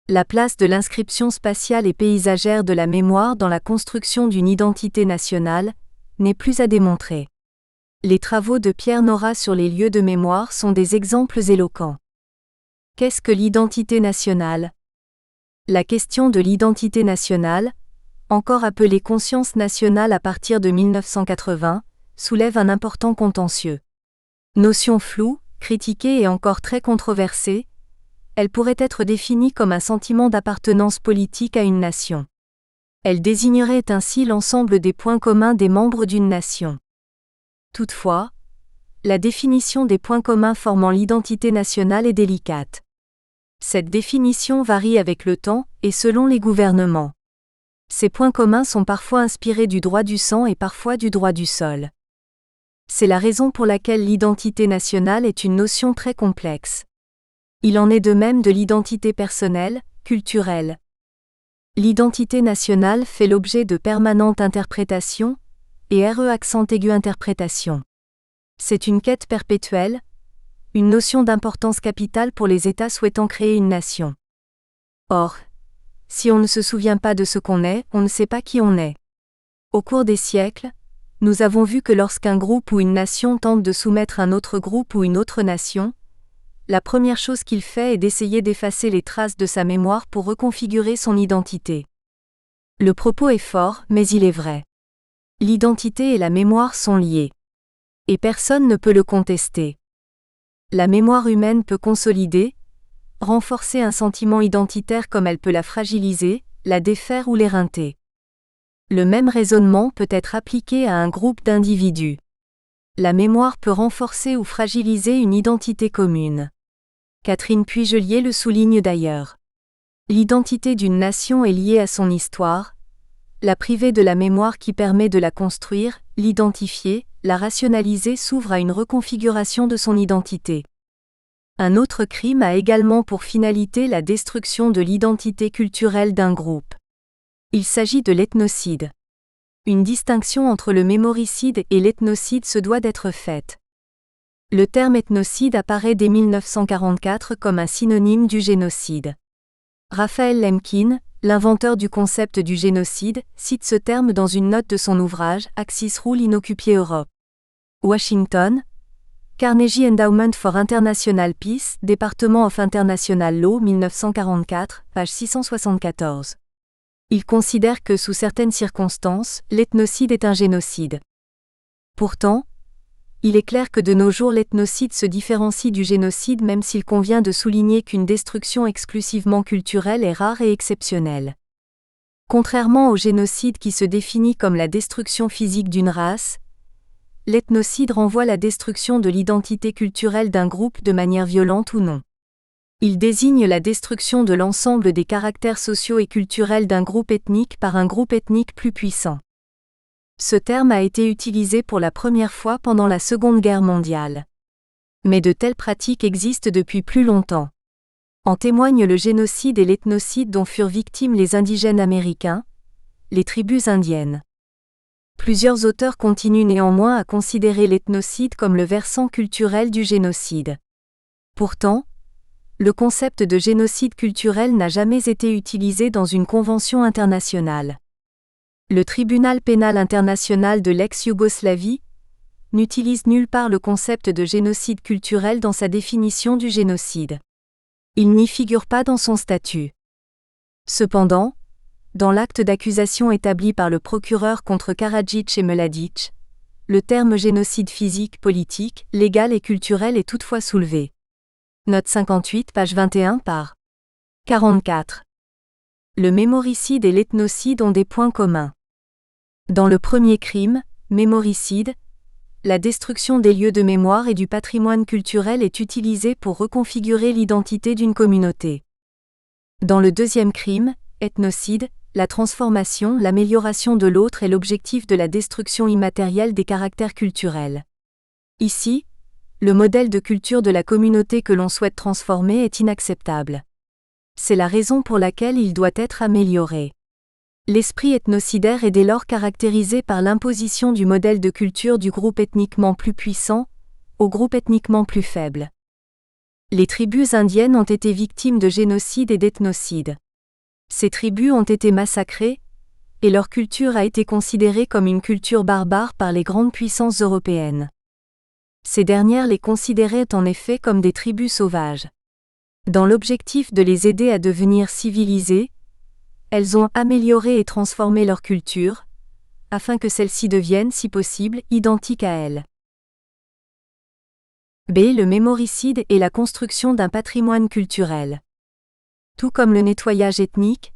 La place de l'inscription spatiale et paysagère de la mémoire dans la construction d'une identité nationale n'est plus à démontrer. Les travaux de Pierre Nora sur les lieux de mémoire sont des exemples éloquents. Qu'est-ce que l'identité nationale ? La question de l'identité nationale, encore appelée conscience nationale à partir de 1980, soulève un important contentieux. Notion floue, critiquée et encore très controversée, elle pourrait être définie comme un sentiment d'appartenance politique à une nation. Elle désignerait ainsi l'ensemble des points communs des membres d'une nation. Toutefois, la définition des points communs formant l'identité nationale est délicate. Cette définition varie avec le temps et selon les gouvernements. Ces points communs sont parfois inspirés du droit du sang et parfois du droit du sol. C'est la raison pour laquelle l'identité nationale est une notion très complexe. Il en est de même de l'identité personnelle, culturelle. L'identité nationale fait l'objet de permanentes interprétations, et accent aigu interprétation. C'est une quête perpétuelle, une notion d'importance capitale pour les États souhaitant créer une nation. Or, si on ne se souvient pas de ce qu'on est, on ne sait pas qui on est. Au cours des siècles, nous avons vu que lorsqu'un groupe ou une nation tente de soumettre un autre groupe ou une autre nation, la première chose qu'il fait est d'essayer d'effacer les traces de sa mémoire pour reconfigurer son identité. Le propos est fort, mais il est vrai. L'identité et la mémoire sont liées. Et personne ne peut le contester. La mémoire humaine peut consolider, renforcer un sentiment identitaire comme elle peut la fragiliser, la défaire ou l'éreinter. Le même raisonnement peut être appliqué à un groupe d'individus. La mémoire peut renforcer ou fragiliser une identité commune. Catherine Puygelier le souligne d'ailleurs. L'identité d'une nation est liée à son histoire. La priver de la mémoire qui permet de la construire, l'identifier, la rationaliser s'ouvre à une reconfiguration de son identité. Un autre crime a également pour finalité la destruction de l'identité culturelle d'un groupe. Il s'agit de l'ethnocide. Une distinction entre le mémoricide et l'ethnocide se doit d'être faite. Le terme ethnocide apparaît dès 1944 comme un synonyme du génocide. Raphaël Lemkin, l'inventeur du concept du génocide, cite ce terme dans une note de son ouvrage « Axis Rule in Occupied Europe ». Washington, Carnegie Endowment for International Peace, Department of International Law 1944, page 674. Il considère que sous certaines circonstances, l'ethnocide est un génocide. Pourtant, il est clair que de nos jours l'ethnocide se différencie du génocide même s'il convient de souligner qu'une destruction exclusivement culturelle est rare et exceptionnelle. Contrairement au génocide qui se définit comme la destruction physique d'une race, l'ethnocide renvoie la destruction de l'identité culturelle d'un groupe de manière violente ou non. Il désigne la destruction de l'ensemble des caractères sociaux et culturels d'un groupe ethnique par un groupe ethnique plus puissant. Ce terme a été utilisé pour la première fois pendant la Seconde Guerre mondiale. Mais de telles pratiques existent depuis plus longtemps. En témoignent le génocide et l'ethnocide dont furent victimes les indigènes américains, les tribus indiennes. Plusieurs auteurs continuent néanmoins à considérer l'ethnocide comme le versant culturel du génocide. Pourtant, le concept de génocide culturel n'a jamais été utilisé dans une convention internationale. Le tribunal pénal international de l'ex-Yougoslavie n'utilise nulle part le concept de génocide culturel dans sa définition du génocide. Il n'y figure pas dans son statut. Cependant, dans l'acte d'accusation établi par le procureur contre Karadzic et Mladic, le terme génocide physique, politique, légal et culturel est toutefois soulevé. Note 58, page 21 par 44. Le mémoricide et l'ethnocide ont des points communs. Dans le premier crime, mémoricide, la destruction des lieux de mémoire et du patrimoine culturel est utilisée pour reconfigurer l'identité d'une communauté. Dans le deuxième crime, ethnocide, la transformation, l'amélioration de l'autre est l'objectif de la destruction immatérielle des caractères culturels. Ici, le modèle de culture de la communauté que l'on souhaite transformer est inacceptable. C'est la raison pour laquelle il doit être amélioré. L'esprit ethnocidaire est dès lors caractérisé par l'imposition du modèle de culture du groupe ethniquement plus puissant au groupe ethniquement plus faible. Les tribus indiennes ont été victimes de génocide et d'ethnocide. Ces tribus ont été massacrées, et leur culture a été considérée comme une culture barbare par les grandes puissances européennes. Ces dernières les considéraient en effet comme des tribus sauvages. Dans l'objectif de les aider à devenir civilisées, elles ont amélioré et transformé leur culture, afin que celle-ci devienne, si possible, identique à elles. B. Le mémoricide et la construction d'un patrimoine culturel. Tout comme le nettoyage ethnique,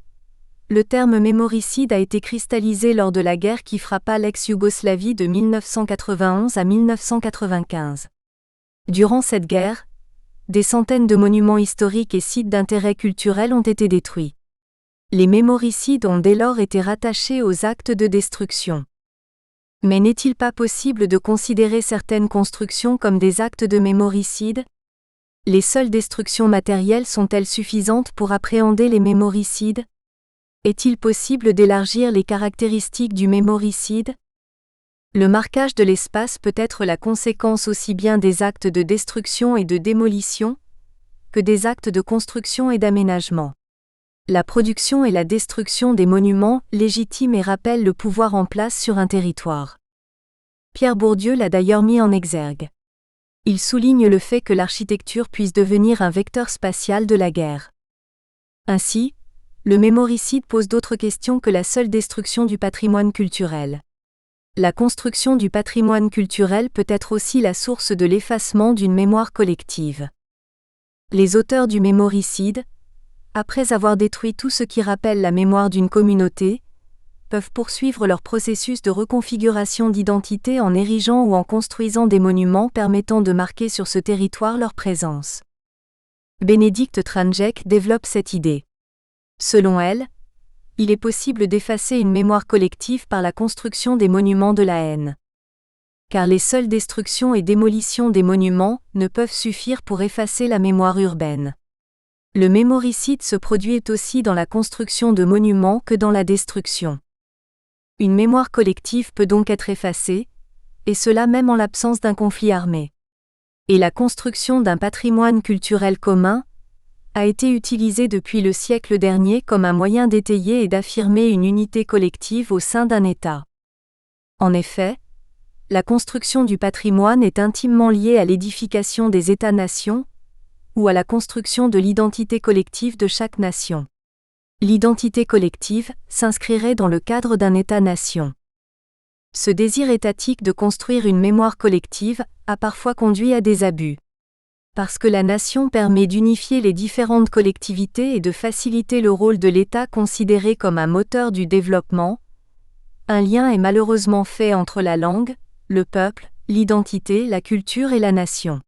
le terme mémoricide a été cristallisé lors de la guerre qui frappa l'ex-Yougoslavie de 1991 à 1995. Durant cette guerre, des centaines de monuments historiques et sites d'intérêt culturel ont été détruits. Les mémoricides ont dès lors été rattachés aux actes de destruction. Mais n'est-il pas possible de considérer certaines constructions comme des actes de mémoricide ? Les seules destructions matérielles sont-elles suffisantes pour appréhender les mémoricides ? Est-il possible d'élargir les caractéristiques du mémoricide ? Le marquage de l'espace peut être la conséquence aussi bien des actes de destruction et de démolition que des actes de construction et d'aménagement. La production et la destruction des monuments légitiment et rappellent le pouvoir en place sur un territoire. Pierre Bourdieu l'a d'ailleurs mis en exergue. Il souligne le fait que l'architecture puisse devenir un vecteur spatial de la guerre. Ainsi, le mémoricide pose d'autres questions que la seule destruction du patrimoine culturel. La construction du patrimoine culturel peut être aussi la source de l'effacement d'une mémoire collective. Les auteurs du mémoricide, après avoir détruit tout ce qui rappelle la mémoire d'une communauté, peuvent poursuivre leur processus de reconfiguration d'identité en érigeant ou en construisant des monuments permettant de marquer sur ce territoire leur présence. Bénédicte Tranjek développe cette idée. Selon elle, il est possible d'effacer une mémoire collective par la construction des monuments de la haine. Car les seules destructions et démolitions des monuments ne peuvent suffire pour effacer la mémoire urbaine. Le mémoricide se produit aussi dans la construction de monuments que dans la destruction. Une mémoire collective peut donc être effacée, et cela même en l'absence d'un conflit armé. Et la construction d'un patrimoine culturel commun a été utilisée depuis le siècle dernier comme un moyen d'étayer et d'affirmer une unité collective au sein d'un État. En effet, la construction du patrimoine est intimement liée à l'édification des États-nations, ou à la construction de l'identité collective de chaque nation. L'identité collective s'inscrirait dans le cadre d'un État-nation. Ce désir étatique de construire une mémoire collective a parfois conduit à des abus. Parce que la nation permet d'unifier les différentes collectivités et de faciliter le rôle de l'État considéré comme un moteur du développement, un lien est malheureusement fait entre la langue, le peuple, l'identité, la culture et la nation.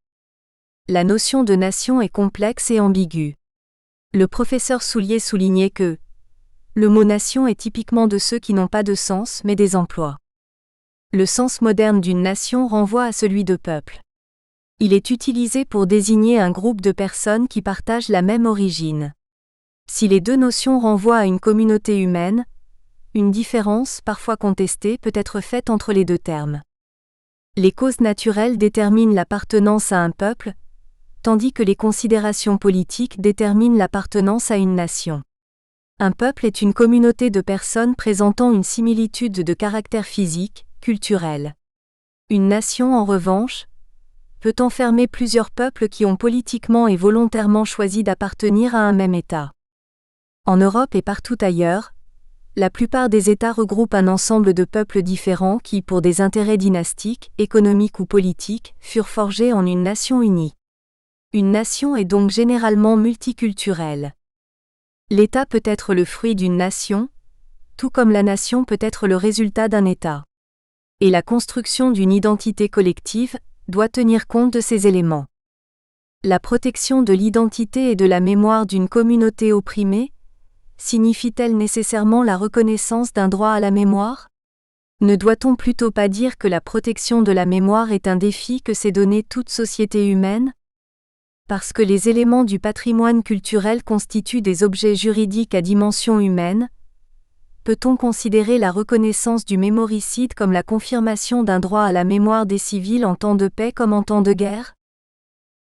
La notion de nation est complexe et ambiguë. Le professeur Soulier soulignait que le mot nation est typiquement de ceux qui n'ont pas de sens mais des emplois. Le sens moderne d'une nation renvoie à celui de peuple. Il est utilisé pour désigner un groupe de personnes qui partagent la même origine. Si les deux notions renvoient à une communauté humaine, une différence, parfois contestée, peut être faite entre les deux termes. Les causes naturelles déterminent l'appartenance à un peuple, tandis que les considérations politiques déterminent l'appartenance à une nation. Un peuple est une communauté de personnes présentant une similitude de caractère physique, culturel. Une nation, en revanche, peut enfermer plusieurs peuples qui ont politiquement et volontairement choisi d'appartenir à un même État. En Europe et partout ailleurs, La plupart des États regroupent un ensemble de peuples différents qui, pour des intérêts dynastiques, économiques ou politiques, furent forgés en une nation unie. Une nation est donc généralement multiculturelle. L'État peut être le fruit d'une nation, tout comme la nation peut être le résultat d'un État. Et la construction d'une identité collective doit tenir compte de ces éléments. La protection de l'identité et de la mémoire d'une communauté opprimée signifie-t-elle nécessairement la reconnaissance d'un droit à la mémoire? Ne doit-on plutôt pas dire que la protection de la mémoire est un défi que s'est donné toute société humaine? Parce que les éléments du patrimoine culturel constituent des objets juridiques à dimension humaine, peut-on considérer la reconnaissance du mémoricide comme la confirmation d'un droit à la mémoire des civils en temps de paix comme en temps de guerre?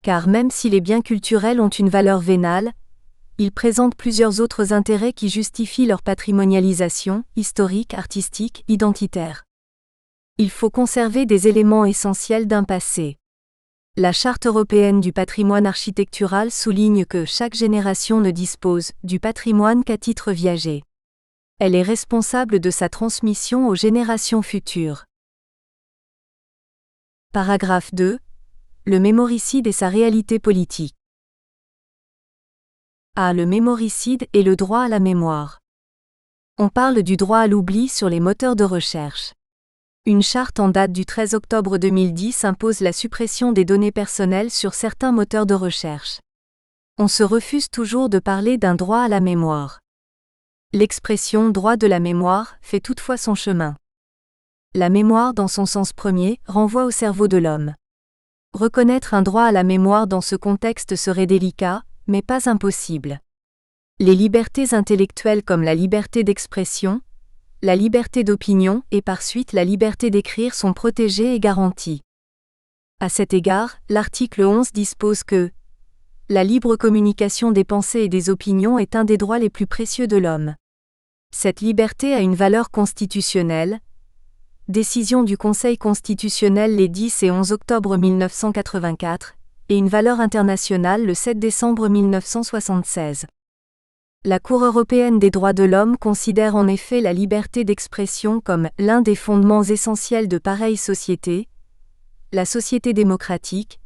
Car même si les biens culturels ont une valeur vénale, ils présentent plusieurs autres intérêts qui justifient leur patrimonialisation, historique, artistique, identitaire. Il faut conserver des éléments essentiels d'un passé. La Charte européenne du patrimoine architectural souligne que chaque génération ne dispose du patrimoine qu'à titre viager. Elle est responsable de sa transmission aux générations futures. Paragraphe 2. Le mémoricide et sa réalité politique. A. Le mémoricide et le droit à la mémoire. On parle du droit à l'oubli sur les moteurs de recherche. Une charte en date du 13 octobre 2010 impose la suppression des données personnelles sur certains moteurs de recherche. On se refuse toujours de parler d'un droit à la mémoire. L'expression « droit de la mémoire » fait toutefois son chemin. La mémoire dans son sens premier renvoie au cerveau de l'homme. Reconnaître un droit à la mémoire dans ce contexte serait délicat, mais pas impossible. Les libertés intellectuelles comme la liberté d'expression, la liberté d'opinion et par suite la liberté d'écrire sont protégées et garanties. À cet égard, l'article 11 dispose que « La libre communication des pensées et des opinions est un des droits les plus précieux de l'homme. Cette liberté a une valeur constitutionnelle. » Décision du Conseil constitutionnel les 10 et 11 octobre 1984, et une valeur internationale le 7 décembre 1976. La Cour européenne des droits de l'homme considère en effet la liberté d'expression comme l'un des fondements essentiels de pareille société, la société démocratique,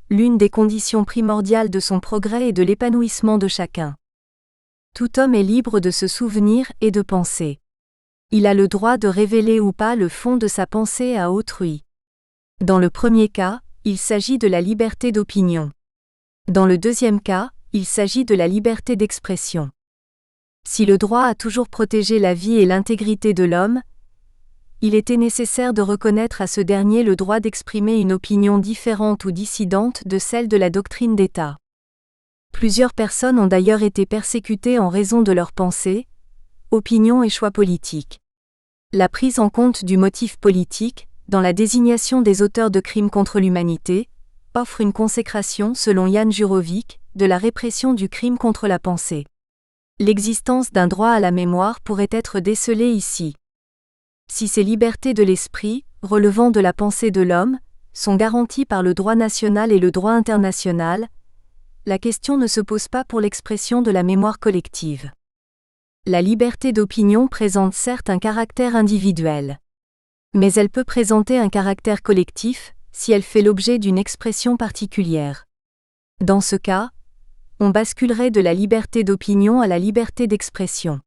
l'une des conditions primordiales de son progrès et de l'épanouissement de chacun. Tout homme est libre de se souvenir et de penser. Il a le droit de révéler ou pas le fond de sa pensée à autrui. Dans le premier cas, il s'agit de la liberté d'opinion. Dans le deuxième cas, il s'agit de la liberté d'expression. Si le droit a toujours protégé la vie et l'intégrité de l'homme, il était nécessaire de reconnaître à ce dernier le droit d'exprimer une opinion différente ou dissidente de celle de la doctrine d'État. Plusieurs personnes ont d'ailleurs été persécutées en raison de leurs pensées, opinions et choix politiques. La prise en compte du motif politique, dans la désignation des auteurs de crimes contre l'humanité, offre une consécration, selon Jan Jurovic, de la répression du crime contre la pensée. L'existence d'un droit à la mémoire pourrait être décelée ici. Si ces libertés de l'esprit, relevant de la pensée de l'homme, sont garanties par le droit national et le droit international, la question ne se pose pas pour l'expression de la mémoire collective. La liberté d'opinion présente certes un caractère individuel. Mais elle peut présenter un caractère collectif, si elle fait l'objet d'une expression particulière. Dans ce cas, on basculerait de la liberté d'opinion à la liberté d'expression.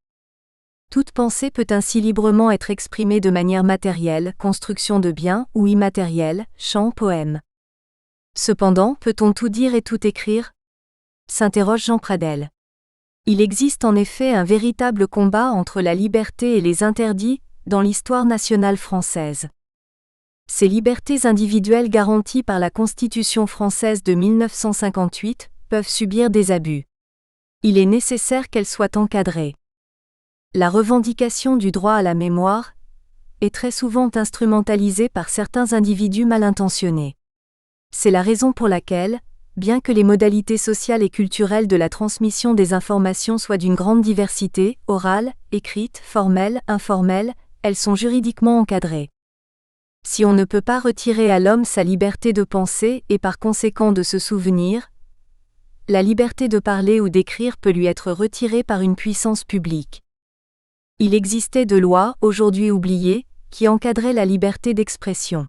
Toute pensée peut ainsi librement être exprimée de manière matérielle, construction de biens, ou immatérielle, chant, poème. Cependant, peut-on tout dire et tout écrire? S'interroge Jean Pradel. Il existe en effet un véritable combat entre la liberté et les interdits dans l'histoire nationale française. Ces libertés individuelles garanties par la Constitution française de 1958 peuvent subir des abus. Il est nécessaire qu'elles soient encadrées. La revendication du droit à la mémoire est très souvent instrumentalisée par certains individus mal intentionnés. C'est la raison pour laquelle, bien que les modalités sociales et culturelles de la transmission des informations soient d'une grande diversité, orale, écrite, formelle, informelle, elles sont juridiquement encadrées. Si on ne peut pas retirer à l'homme sa liberté de penser et par conséquent de se souvenir, la liberté de parler ou d'écrire peut lui être retirée par une puissance publique. Il existait de lois, aujourd'hui oubliées, qui encadraient la liberté d'expression.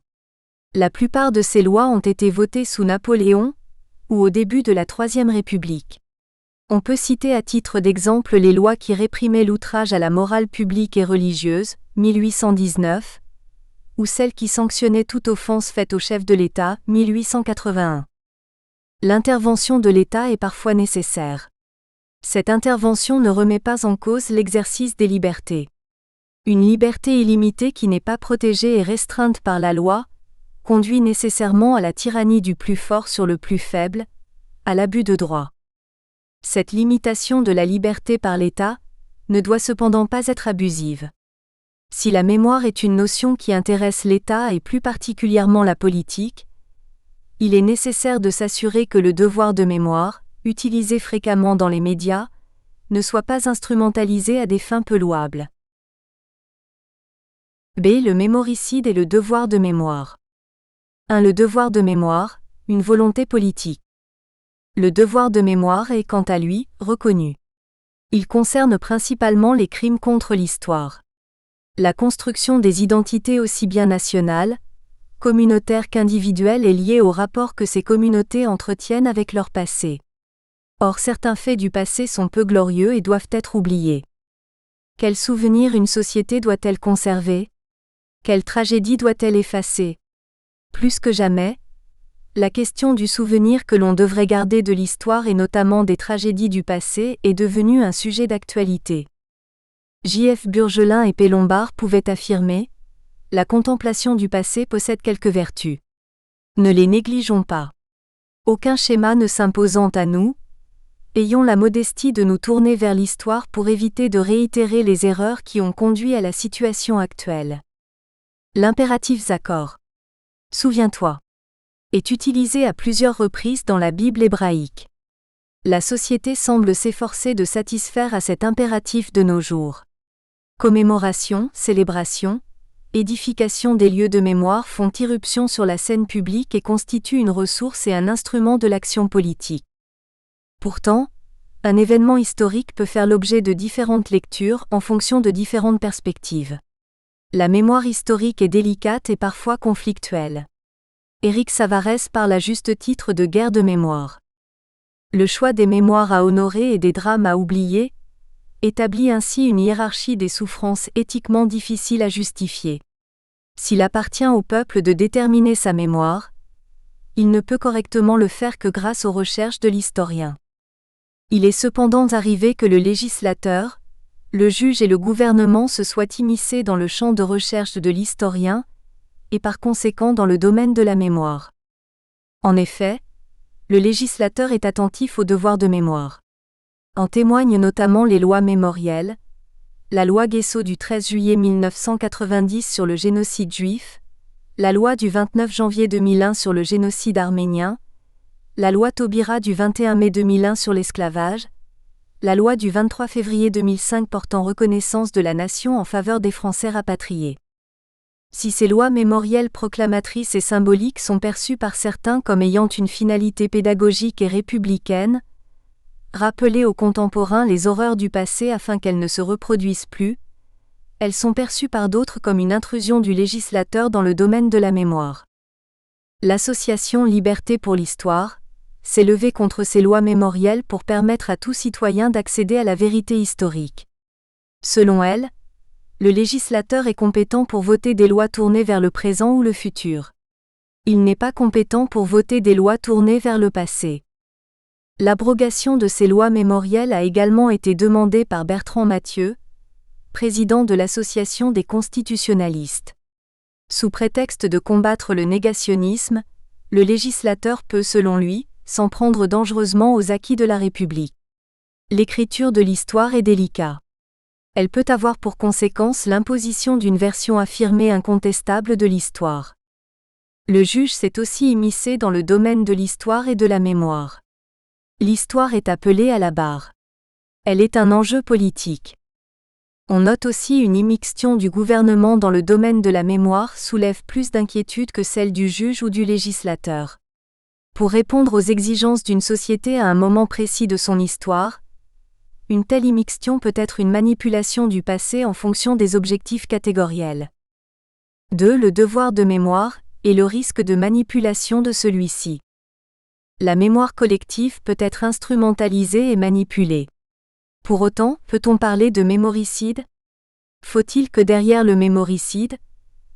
La plupart de ces lois ont été votées sous Napoléon, ou au début de la Troisième République. On peut citer à titre d'exemple les lois qui réprimaient l'outrage à la morale publique et religieuse, 1819, ou celles qui sanctionnaient toute offense faite au chef de l'État, 1881. L'intervention de l'État est parfois nécessaire. Cette intervention ne remet pas en cause l'exercice des libertés. Une liberté illimitée qui n'est pas protégée et restreinte par la loi conduit nécessairement à la tyrannie du plus fort sur le plus faible, à l'abus de droit. Cette limitation de la liberté par l'État ne doit cependant pas être abusive. Si la mémoire est une notion qui intéresse l'État et plus particulièrement la politique, il est nécessaire de s'assurer que le devoir de mémoire, utilisé fréquemment dans les médias, ne soit pas instrumentalisé à des fins peu louables. B. Le mémoricide et le devoir de mémoire. 1. Le devoir de mémoire, une volonté politique. Le devoir de mémoire est, quant à lui, reconnu. Il concerne principalement les crimes contre l'histoire. La construction des identités aussi bien nationales, communautaires qu'individuelles est liée au rapport que ces communautés entretiennent avec leur passé. Or certains faits du passé sont peu glorieux et doivent être oubliés. Quels souvenirs une société doit-elle conserver? Quelle tragédie doit-elle effacer? Plus que jamais, la question du souvenir que l'on devrait garder de l'histoire et notamment des tragédies du passé est devenue un sujet d'actualité. J.F. Burgelin et P. Lombard pouvaient affirmer « La contemplation du passé possède quelques vertus. Ne les négligeons pas. Aucun schéma ne s'imposant à nous, ayons la modestie de nous tourner vers l'histoire pour éviter de réitérer les erreurs qui ont conduit à la situation actuelle. » L'impératif Zakor. Souviens-toi. Est utilisé à plusieurs reprises dans la Bible hébraïque. La société semble s'efforcer de satisfaire à cet impératif de nos jours. Commémoration, célébration, édification des lieux de mémoire font irruption sur la scène publique et constituent une ressource et un instrument de l'action politique. Pourtant, un événement historique peut faire l'objet de différentes lectures en fonction de différentes perspectives. La mémoire historique est délicate et parfois conflictuelle. Éric Savarès parle à juste titre de guerre de mémoire. Le choix des mémoires à honorer et des drames à oublier établit ainsi une hiérarchie des souffrances éthiquement difficiles à justifier. S'il appartient au peuple de déterminer sa mémoire, il ne peut correctement le faire que grâce aux recherches de l'historien. Il est cependant arrivé que le législateur, le juge et le gouvernement se soient immiscés dans le champ de recherche de l'historien, et par conséquent dans le domaine de la mémoire. En effet, le législateur est attentif au devoir de mémoire. En témoignent notamment les lois mémorielles, la loi Guesso du 13 juillet 1990 sur le génocide juif, la loi du 29 janvier 2001 sur le génocide arménien, la loi Taubira du 21 mai 2001 sur l'esclavage, la loi du 23 février 2005 portant reconnaissance de la nation en faveur des Français rapatriés. Si ces lois mémorielles proclamatrices et symboliques sont perçues par certains comme ayant une finalité pédagogique et républicaine, rappeler aux contemporains les horreurs du passé afin qu'elles ne se reproduisent plus, elles sont perçues par d'autres comme une intrusion du législateur dans le domaine de la mémoire. L'association Liberté pour l'Histoire s'est levée contre ces lois mémorielles pour permettre à tout citoyen d'accéder à la vérité historique. Selon elle, le législateur est compétent pour voter des lois tournées vers le présent ou le futur. Il n'est pas compétent pour voter des lois tournées vers le passé. L'abrogation de ces lois mémorielles a également été demandée par Bertrand Mathieu, président de l'Association des constitutionnalistes. Sous prétexte de combattre le négationnisme, le législateur peut, selon lui, s'en prendre dangereusement aux acquis de la République. L'écriture de l'histoire est délicate. Elle peut avoir pour conséquence l'imposition d'une version affirmée incontestable de l'histoire. Le juge s'est aussi immiscé dans le domaine de l'histoire et de la mémoire. L'histoire est appelée à la barre. Elle est un enjeu politique. On note aussi une immixtion du gouvernement dans le domaine de la mémoire soulève plus d'inquiétude que celle du juge ou du législateur. Pour répondre aux exigences d'une société à un moment précis de son histoire, une telle immixtion peut être une manipulation du passé en fonction des objectifs catégoriels. 2. Le devoir de mémoire et le risque de manipulation de celui-ci. La mémoire collective peut être instrumentalisée et manipulée. Pour autant, peut-on parler de mémoricide ? Faut-il que derrière le mémoricide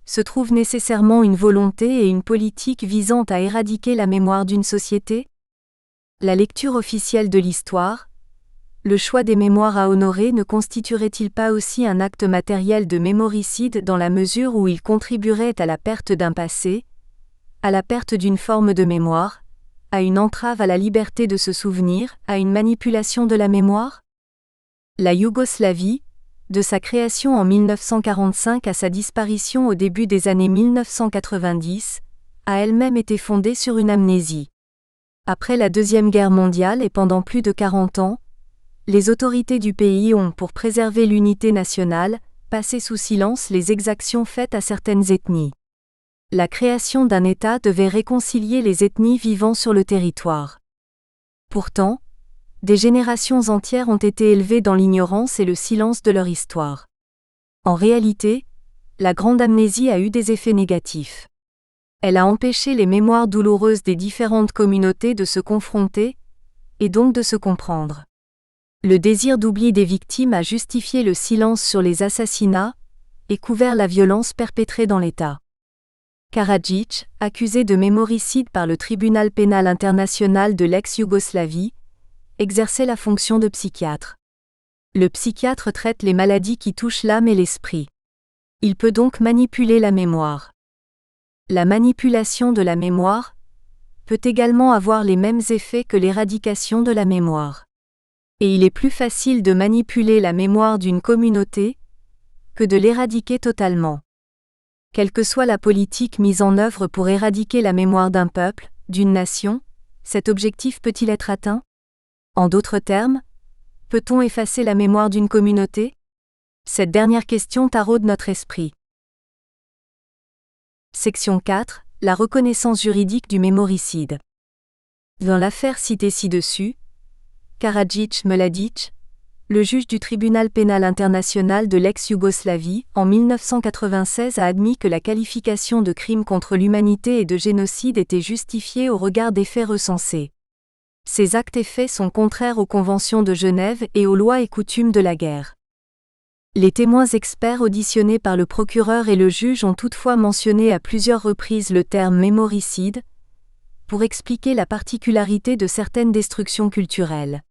se trouve nécessairement une volonté et une politique visant à éradiquer la mémoire d'une société ? La lecture officielle de l'histoire, le choix des mémoires à honorer ne constituerait-il pas aussi un acte matériel de mémoricide dans la mesure où il contribuerait à la perte d'un passé, à la perte d'une forme de mémoire, à une entrave à la liberté de se souvenir, à une manipulation de la mémoire ? La Yougoslavie, de sa création en 1945 à sa disparition au début des années 1990, a elle-même été fondée sur une amnésie. Après la Deuxième Guerre mondiale et pendant plus de 40 ans, les autorités du pays ont, pour préserver l'unité nationale, passé sous silence les exactions faites à certaines ethnies. La création d'un État devait réconcilier les ethnies vivant sur le territoire. Pourtant, des générations entières ont été élevées dans l'ignorance et le silence de leur histoire. En réalité, la grande amnésie a eu des effets négatifs. Elle a empêché les mémoires douloureuses des différentes communautés de se confronter, et donc de se comprendre. Le désir d'oubli des victimes a justifié le silence sur les assassinats, et couvert la violence perpétrée dans l'État. Karadzic, accusé de mémoricide par le tribunal pénal international de l'ex-Yougoslavie, exerçait la fonction de psychiatre. Le psychiatre traite les maladies qui touchent l'âme et l'esprit. Il peut donc manipuler la mémoire. La manipulation de la mémoire peut également avoir les mêmes effets que l'éradication de la mémoire. Et il est plus facile de manipuler la mémoire d'une communauté que de l'éradiquer totalement. Quelle que soit la politique mise en œuvre pour éradiquer la mémoire d'un peuple, d'une nation, cet objectif peut-il être atteint ? En d'autres termes, peut-on effacer la mémoire d'une communauté ? Cette dernière question taraude notre esprit. Section 4. La reconnaissance juridique du mémoricide. Dans l'affaire citée ci-dessus, Karadzic-Mladic, le juge du tribunal pénal international de l'ex-Yougoslavie, en 1996 a admis que la qualification de crime contre l'humanité et de génocide était justifiée au regard des faits recensés. Ces actes et faits sont contraires aux conventions de Genève et aux lois et coutumes de la guerre. Les témoins experts auditionnés par le procureur et le juge ont toutefois mentionné à plusieurs reprises le terme mémoricide, pour expliquer la particularité de certaines destructions culturelles.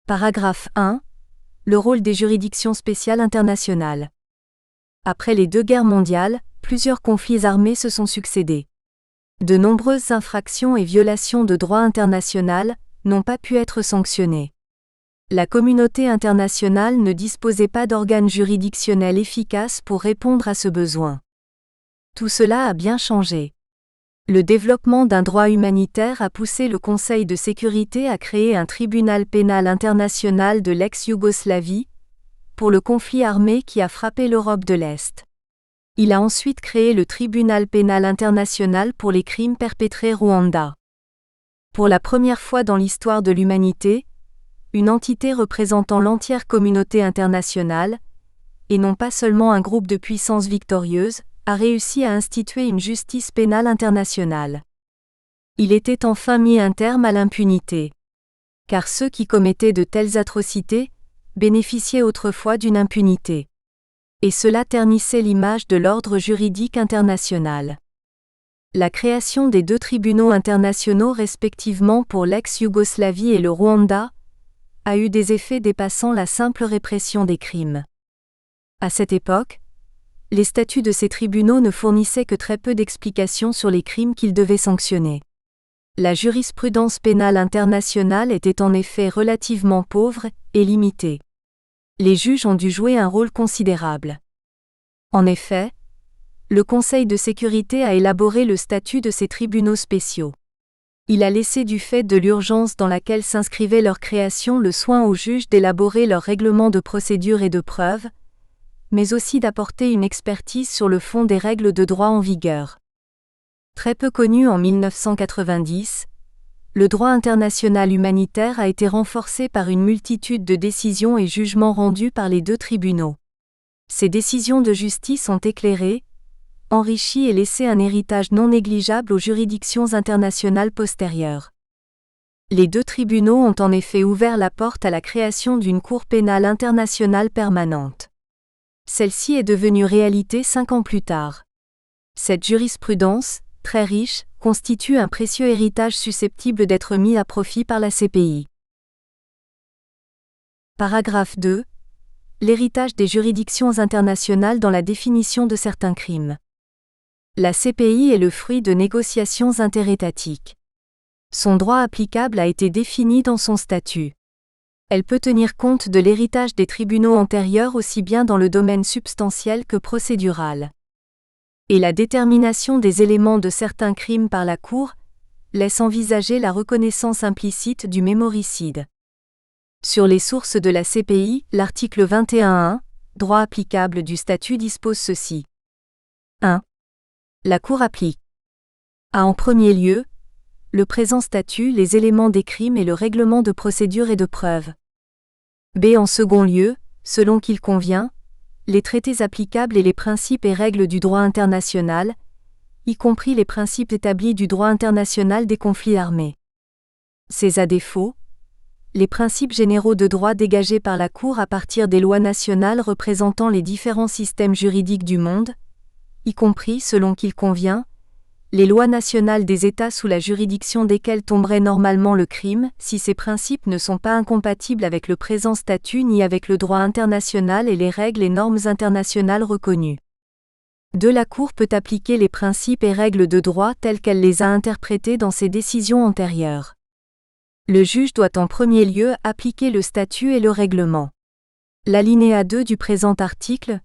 Paragraphe 1. Le rôle des juridictions spéciales internationales. Après les deux guerres mondiales, plusieurs conflits armés se sont succédés. De nombreuses infractions et violations de droit international n'ont pas pu être sanctionnées. La communauté internationale ne disposait pas d'organes juridictionnels efficaces pour répondre à ce besoin. Tout cela a bien changé. Le développement d'un droit humanitaire a poussé le Conseil de sécurité à créer un tribunal pénal international de l'ex-Yougoslavie, pour le conflit armé qui a frappé l'Europe de l'Est. Il a ensuite créé le tribunal pénal international pour les crimes perpétrés au Rwanda. Pour la première fois dans l'histoire de l'humanité, une entité représentant l'entière communauté internationale, et non pas seulement un groupe de puissances victorieuses, a réussi à instituer une justice pénale internationale. Il était enfin mis un terme à l'impunité. Car ceux qui commettaient de telles atrocités bénéficiaient autrefois d'une impunité. Et cela ternissait l'image de l'ordre juridique international. La création des deux tribunaux internationaux respectivement pour l'ex-Yougoslavie et le Rwanda a eu des effets dépassant la simple répression des crimes. À cette époque, les statuts de ces tribunaux ne fournissaient que très peu d'explications sur les crimes qu'ils devaient sanctionner. La jurisprudence pénale internationale était en effet relativement pauvre et limitée. Les juges ont dû jouer un rôle considérable. En effet, le Conseil de sécurité a élaboré le statut de ces tribunaux spéciaux. Il a laissé du fait de l'urgence dans laquelle s'inscrivait leur création le soin aux juges d'élaborer leur règlement de procédure et de preuve, mais aussi d'apporter une expertise sur le fond des règles de droit en vigueur. Très peu connu en 1990, Le droit international humanitaire a été renforcé par une multitude de décisions et jugements rendus par les deux tribunaux. Ces décisions de justice ont éclairé, enrichi et laissé un héritage non négligeable aux juridictions internationales postérieures. Les deux tribunaux ont en effet ouvert la porte à la création d'une Cour pénale internationale permanente. Celle-ci est devenue réalité 5 ans plus tard. Cette jurisprudence, très riche, constitue un précieux héritage susceptible d'être mis à profit par la CPI. Paragraphe 2. L'héritage des juridictions internationales dans la définition de certains crimes. La CPI est le fruit de négociations interétatiques. Son droit applicable a été défini dans son statut. Elle peut tenir compte de l'héritage des tribunaux antérieurs aussi bien dans le domaine substantiel que procédural. Et la détermination des éléments de certains crimes par la Cour laisse envisager la reconnaissance implicite du mémoricide. Sur les sources de la CPI, l'article 21.1, droit applicable du statut dispose ceci. 1. La Cour applique a en premier lieu le présent statut, les éléments des crimes et le règlement de procédure et de preuve. B. En second lieu, selon qu'il convient, les traités applicables et les principes et règles du droit international, y compris les principes établis du droit international des conflits armés. C. À défaut, les principes généraux de droit dégagés par la Cour à partir des lois nationales représentant les différents systèmes juridiques du monde, y compris, selon qu'il convient, les lois nationales des États sous la juridiction desquels tomberait normalement le crime, si ces principes ne sont pas incompatibles avec le présent statut ni avec le droit international et les règles et normes internationales reconnues. 2. La Cour peut appliquer les principes et règles de droit telles qu'elle les a interprétés dans ses décisions antérieures. Le juge doit en premier lieu appliquer le statut et le règlement. L'alinéa 2 du présent article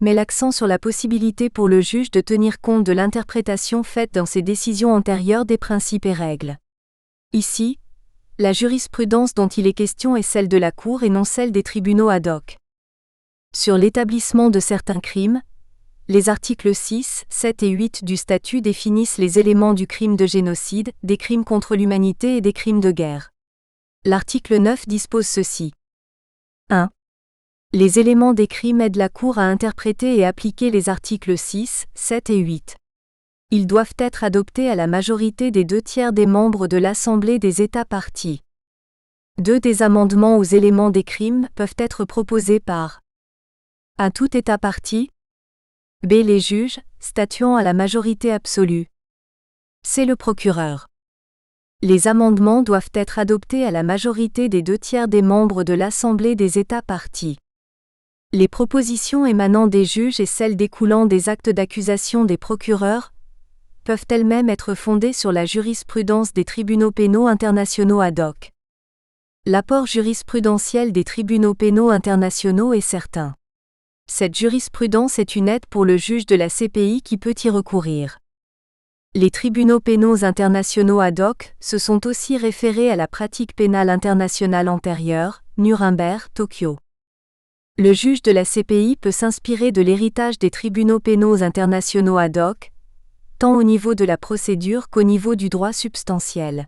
met l'accent sur la possibilité pour le juge de tenir compte de l'interprétation faite dans ses décisions antérieures des principes et règles. Ici, la jurisprudence dont il est question est celle de la Cour et non celle des tribunaux ad hoc. Sur l'établissement de certains crimes, les articles 6, 7 et 8 du statut définissent les éléments du crime de génocide, des crimes contre l'humanité et des crimes de guerre. L'article 9 dispose ceci. 1. Les éléments des crimes aident la Cour à interpréter et appliquer les articles 6, 7 et 8. Ils doivent être adoptés à la majorité des 2/3 des membres de l'Assemblée des États parties. 2. Des amendements aux éléments des crimes peuvent être proposés par A. Tout État partie. B. Les juges, statuant à la majorité absolue. C. Le procureur. Les amendements doivent être adoptés à la majorité des 2/3 des membres de l'Assemblée des États parties. Les propositions émanant des juges et celles découlant des actes d'accusation des procureurs peuvent elles-mêmes être fondées sur la jurisprudence des tribunaux pénaux internationaux ad hoc. L'apport jurisprudentiel des tribunaux pénaux internationaux est certain. Cette jurisprudence est une aide pour le juge de la CPI qui peut y recourir. Les tribunaux pénaux internationaux ad hoc se sont aussi référés à la pratique pénale internationale antérieure, Nuremberg, Tokyo. Le juge de la CPI peut s'inspirer de l'héritage des tribunaux pénaux internationaux ad hoc, tant au niveau de la procédure qu'au niveau du droit substantiel.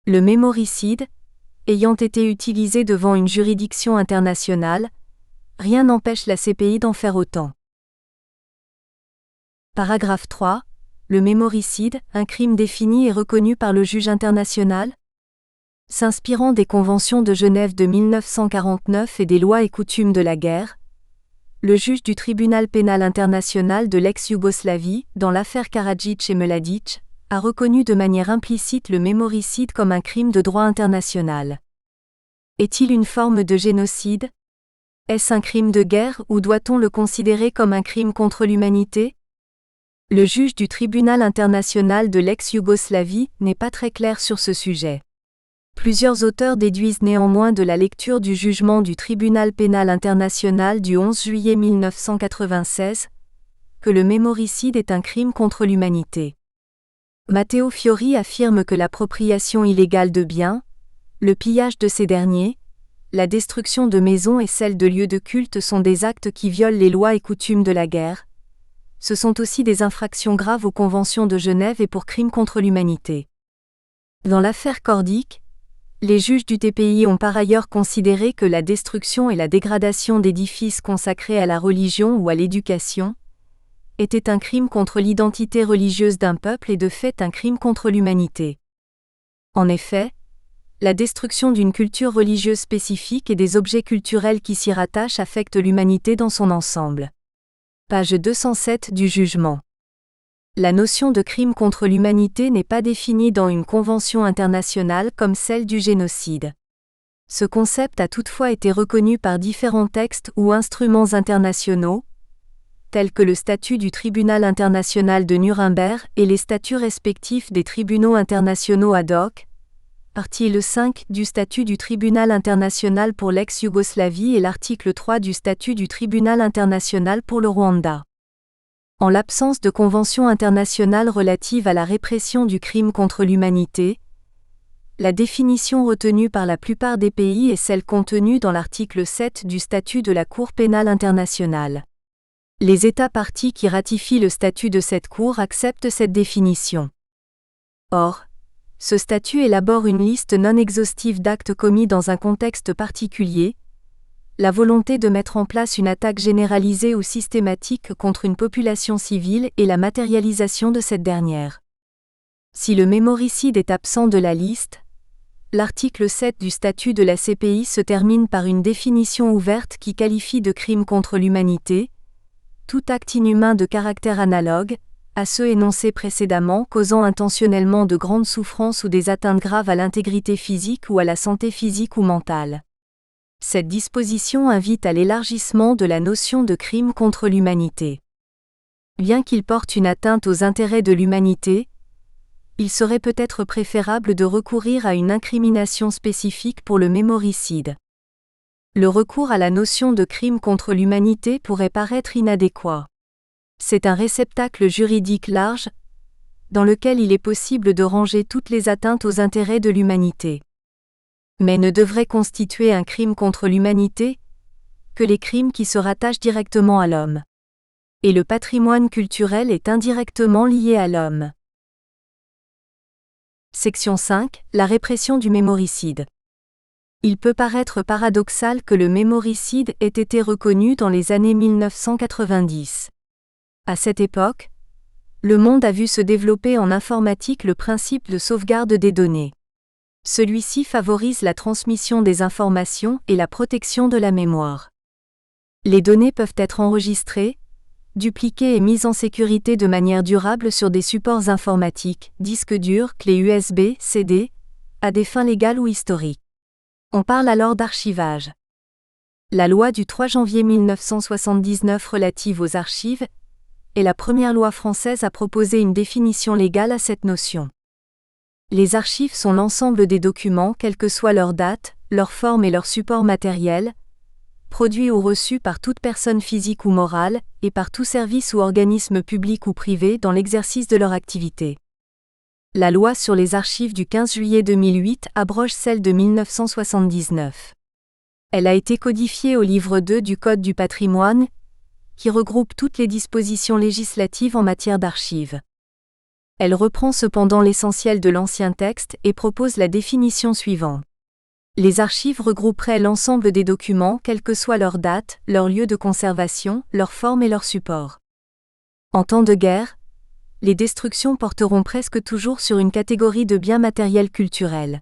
Le mémoricide, ayant été utilisé devant une juridiction internationale, rien n'empêche la CPI d'en faire autant. Paragraphe 3. Le mémoricide, un crime défini et reconnu par le juge international ? S'inspirant des conventions de Genève de 1949 et des lois et coutumes de la guerre, le juge du tribunal pénal international de l'ex-Yougoslavie, dans l'affaire Karadzic et Mladic, a reconnu de manière implicite le mémoricide comme un crime de droit international. Est-il une forme de génocide ? Est-ce un crime de guerre ou doit-on le considérer comme un crime contre l'humanité ? Le juge du tribunal international de l'ex-Yougoslavie n'est pas très clair sur ce sujet. Plusieurs auteurs déduisent néanmoins de la lecture du jugement du tribunal pénal international du 11 juillet 1996 que le mémoricide est un crime contre l'humanité. Matteo Fiori affirme que l'appropriation illégale de biens, le pillage de ces derniers, la destruction de maisons et celle de lieux de culte sont des actes qui violent les lois et coutumes de la guerre. Ce sont aussi des infractions graves aux conventions de Genève et pour crimes contre l'humanité. Dans l'affaire Cordic, les juges du TPI ont par ailleurs considéré que la destruction et la dégradation d'édifices consacrés à la religion ou à l'éducation était un crime contre l'identité religieuse d'un peuple et de fait un crime contre l'humanité. En effet, la destruction d'une culture religieuse spécifique et des objets culturels qui s'y rattachent affecte l'humanité dans son ensemble. Page 207 du jugement. La notion de crime contre l'humanité n'est pas définie dans une convention internationale comme celle du génocide. Ce concept a toutefois été reconnu par différents textes ou instruments internationaux, tels que le statut du Tribunal international de Nuremberg et les statuts respectifs des tribunaux internationaux ad hoc, article 5 du statut du Tribunal international pour l'ex-Yougoslavie et l'article 3 du statut du Tribunal international pour le Rwanda. En l'absence de convention internationale relative à la répression du crime contre l'humanité, la définition retenue par la plupart des pays est celle contenue dans l'article 7 du statut de la Cour pénale internationale. Les États parties qui ratifient le statut de cette Cour acceptent cette définition. Or, ce statut élabore une liste non exhaustive d'actes commis dans un contexte particulier, la volonté de mettre en place une attaque généralisée ou systématique contre une population civile et la matérialisation de cette dernière. Si le mémoricide est absent de la liste, l'article 7 du statut de la CPI se termine par une définition ouverte qui qualifie de crime contre l'humanité tout acte inhumain de caractère analogue à ceux énoncés précédemment causant intentionnellement de grandes souffrances ou des atteintes graves à l'intégrité physique ou à la santé physique ou mentale. Cette disposition invite à l'élargissement de la notion de crime contre l'humanité. Bien qu'il porte une atteinte aux intérêts de l'humanité, il serait peut-être préférable de recourir à une incrimination spécifique pour le mémoricide. Le recours à la notion de crime contre l'humanité pourrait paraître inadéquat. C'est un réceptacle juridique large, dans lequel il est possible de ranger toutes les atteintes aux intérêts de l'humanité. Mais ne devrait constituer un crime contre l'humanité que les crimes qui se rattachent directement à l'homme. Et le patrimoine culturel est indirectement lié à l'homme. Section 5. La répression du mémoricide. Il peut paraître paradoxal que le mémoricide ait été reconnu dans les années 1990. À cette époque, le monde a vu se développer en informatique le principe de sauvegarde des données. Celui-ci favorise la transmission des informations et la protection de la mémoire. Les données peuvent être enregistrées, dupliquées et mises en sécurité de manière durable sur des supports informatiques, disques durs, clés USB, CD, à des fins légales ou historiques. On parle alors d'archivage. La loi du 3 janvier 1979 relative aux archives est la première loi française à proposer une définition légale à cette notion. Les archives sont l'ensemble des documents, quelle que soit leur date, leur forme et leur support matériel, produits ou reçus par toute personne physique ou morale, et par tout service ou organisme public ou privé dans l'exercice de leur activité. La loi sur les archives du 15 juillet 2008 abroge celle de 1979. Elle a été codifiée au livre 2 du Code du patrimoine, qui regroupe toutes les dispositions législatives en matière d'archives. Elle reprend cependant l'essentiel de l'ancien texte et propose la définition suivante. Les archives regrouperaient l'ensemble des documents, quelle que soit leur date, leur lieu de conservation, leur forme et leur support. En temps de guerre, les destructions porteront presque toujours sur une catégorie de biens matériels culturels.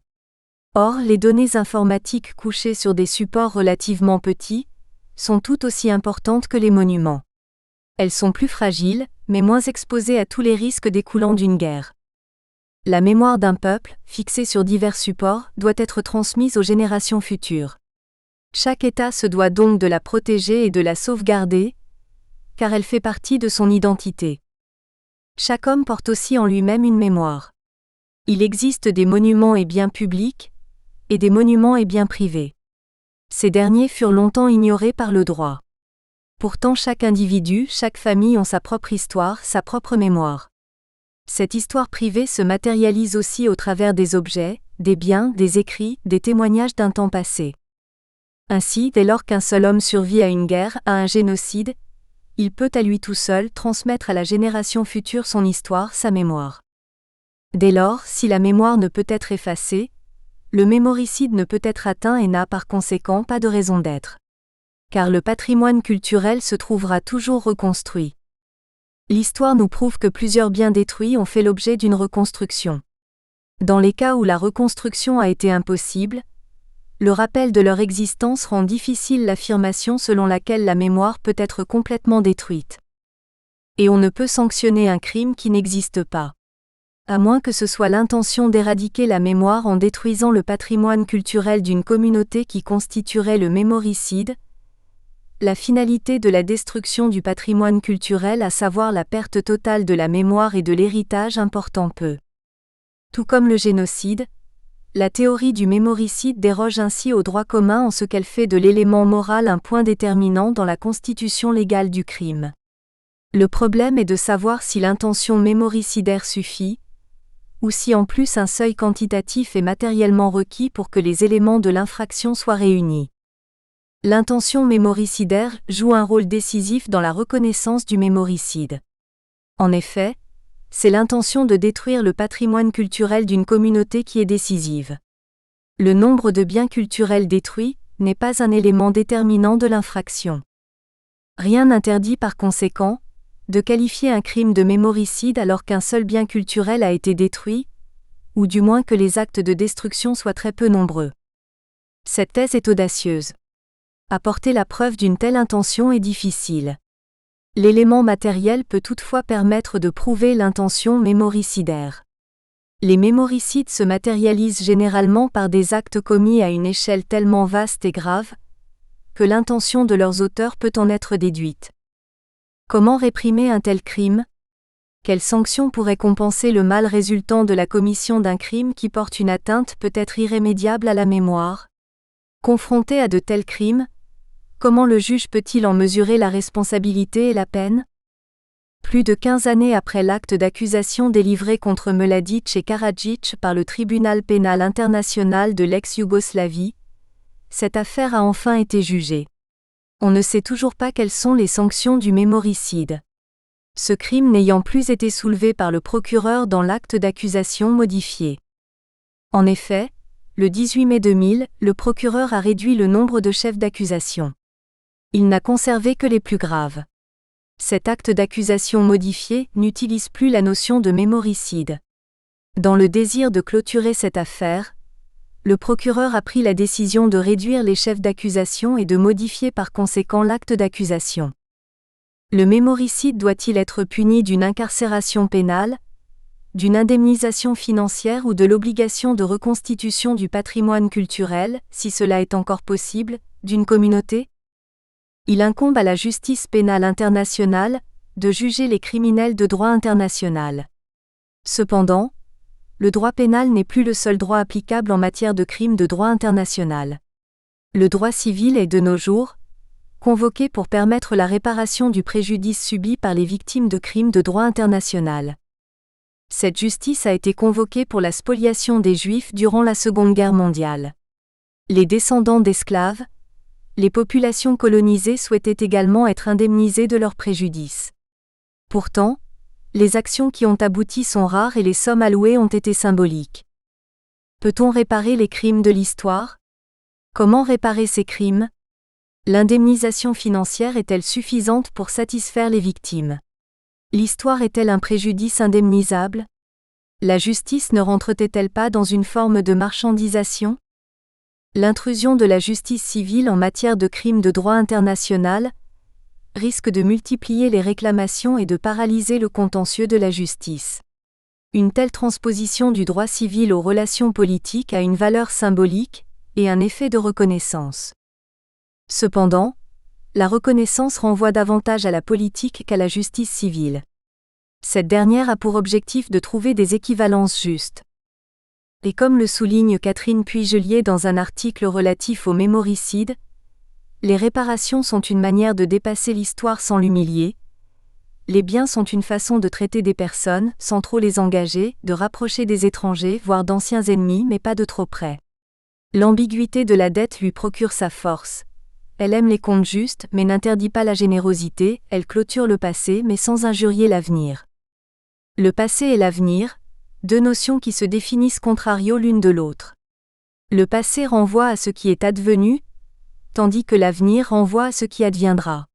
Or, les données informatiques couchées sur des supports relativement petits sont tout aussi importantes que les monuments. Elles sont plus fragiles, mais moins exposées à tous les risques découlant d'une guerre. La mémoire d'un peuple, fixée sur divers supports, doit être transmise aux générations futures. Chaque État se doit donc de la protéger et de la sauvegarder, car elle fait partie de son identité. Chaque homme porte aussi en lui-même une mémoire. Il existe des monuments et biens publics, et des monuments et biens privés. Ces derniers furent longtemps ignorés par le droit. Pourtant chaque individu, chaque famille ont sa propre histoire, sa propre mémoire. Cette histoire privée se matérialise aussi au travers des objets, des biens, des écrits, des témoignages d'un temps passé. Ainsi, dès lors qu'un seul homme survit à une guerre, à un génocide, il peut à lui tout seul transmettre à la génération future son histoire, sa mémoire. Dès lors, si la mémoire ne peut être effacée, le mémoricide ne peut être atteint et n'a par conséquent pas de raison d'être. Car le patrimoine culturel se trouvera toujours reconstruit. L'histoire nous prouve que plusieurs biens détruits ont fait l'objet d'une reconstruction. Dans les cas où la reconstruction a été impossible, le rappel de leur existence rend difficile l'affirmation selon laquelle la mémoire peut être complètement détruite. Et on ne peut sanctionner un crime qui n'existe pas. À moins que ce soit l'intention d'éradiquer la mémoire en détruisant le patrimoine culturel d'une communauté qui constituerait le mémoricide, la finalité de la destruction du patrimoine culturel, à savoir la perte totale de la mémoire et de l'héritage, important peu. Tout comme le génocide, la théorie du mémoricide déroge ainsi au droit commun en ce qu'elle fait de l'élément moral un point déterminant dans la constitution légale du crime. Le problème est de savoir si l'intention mémoricidaire suffit, ou si en plus un seuil quantitatif est matériellement requis pour que les éléments de l'infraction soient réunis. L'intention mémoricidaire joue un rôle décisif dans la reconnaissance du mémoricide. En effet, c'est l'intention de détruire le patrimoine culturel d'une communauté qui est décisive. Le nombre de biens culturels détruits n'est pas un élément déterminant de l'infraction. Rien n'interdit par conséquent de qualifier un crime de mémoricide alors qu'un seul bien culturel a été détruit, ou du moins que les actes de destruction soient très peu nombreux. Cette thèse est audacieuse. Apporter la preuve d'une telle intention est difficile. L'élément matériel peut toutefois permettre de prouver l'intention mémoricidaire. Les mémoricides se matérialisent généralement par des actes commis à une échelle tellement vaste et grave que l'intention de leurs auteurs peut en être déduite. Comment réprimer un tel crime ? Quelle sanction pourrait compenser le mal résultant de la commission d'un crime qui porte une atteinte peut-être irrémédiable à la mémoire ? Confronté à de tels crimes, comment le juge peut-il en mesurer la responsabilité et la peine ? Plus de 15 années après l'acte d'accusation délivré contre Mladić et Karadzic par le tribunal pénal international de l'ex-Yougoslavie, cette affaire a enfin été jugée. On ne sait toujours pas quelles sont les sanctions du mémoricide. Ce crime n'ayant plus été soulevé par le procureur dans l'acte d'accusation modifié. En effet, le 18 mai 2000, le procureur a réduit le nombre de chefs d'accusation. Il n'a conservé que les plus graves. Cet acte d'accusation modifié n'utilise plus la notion de mémoricide. Dans le désir de clôturer cette affaire, le procureur a pris la décision de réduire les chefs d'accusation et de modifier par conséquent l'acte d'accusation. Le mémoricide doit-il être puni d'une incarcération pénale, d'une indemnisation financière ou de l'obligation de reconstitution du patrimoine culturel, si cela est encore possible, d'une communauté ? Il incombe à la justice pénale internationale de juger les criminels de droit international. Cependant, le droit pénal n'est plus le seul droit applicable en matière de crimes de droit international. Le droit civil est de nos jours convoqué pour permettre la réparation du préjudice subi par les victimes de crimes de droit international. Cette justice a été convoquée pour la spoliation des Juifs durant la Seconde Guerre mondiale. Les descendants d'esclaves, les populations colonisées souhaitaient également être indemnisées de leurs préjudices. Pourtant, les actions qui ont abouti sont rares et les sommes allouées ont été symboliques. Peut-on réparer les crimes de l'histoire ? Comment réparer ces crimes ? L'indemnisation financière est-elle suffisante pour satisfaire les victimes ? L'histoire est-elle un préjudice indemnisable ? La justice ne rentre-t-elle pas dans une forme de marchandisation ? L'intrusion de la justice civile en matière de crimes de droit international risque de multiplier les réclamations et de paralyser le contentieux de la justice. Une telle transposition du droit civil aux relations politiques a une valeur symbolique et un effet de reconnaissance. Cependant, la reconnaissance renvoie davantage à la politique qu'à la justice civile. Cette dernière a pour objectif de trouver des équivalences justes. Et comme le souligne Catherine Puygelier dans un article relatif au mémoricide, les réparations sont une manière de dépasser l'histoire sans l'humilier. Les biens sont une façon de traiter des personnes, sans trop les engager, de rapprocher des étrangers, voire d'anciens ennemis, mais pas de trop près. L'ambiguïté de la dette lui procure sa force. Elle aime les comptes justes, mais n'interdit pas la générosité, elle clôture le passé, mais sans injurier l'avenir. Le passé et l'avenir, deux notions qui se définissent contrario l'une de l'autre. Le passé renvoie à ce qui est advenu, tandis que l'avenir renvoie à ce qui adviendra.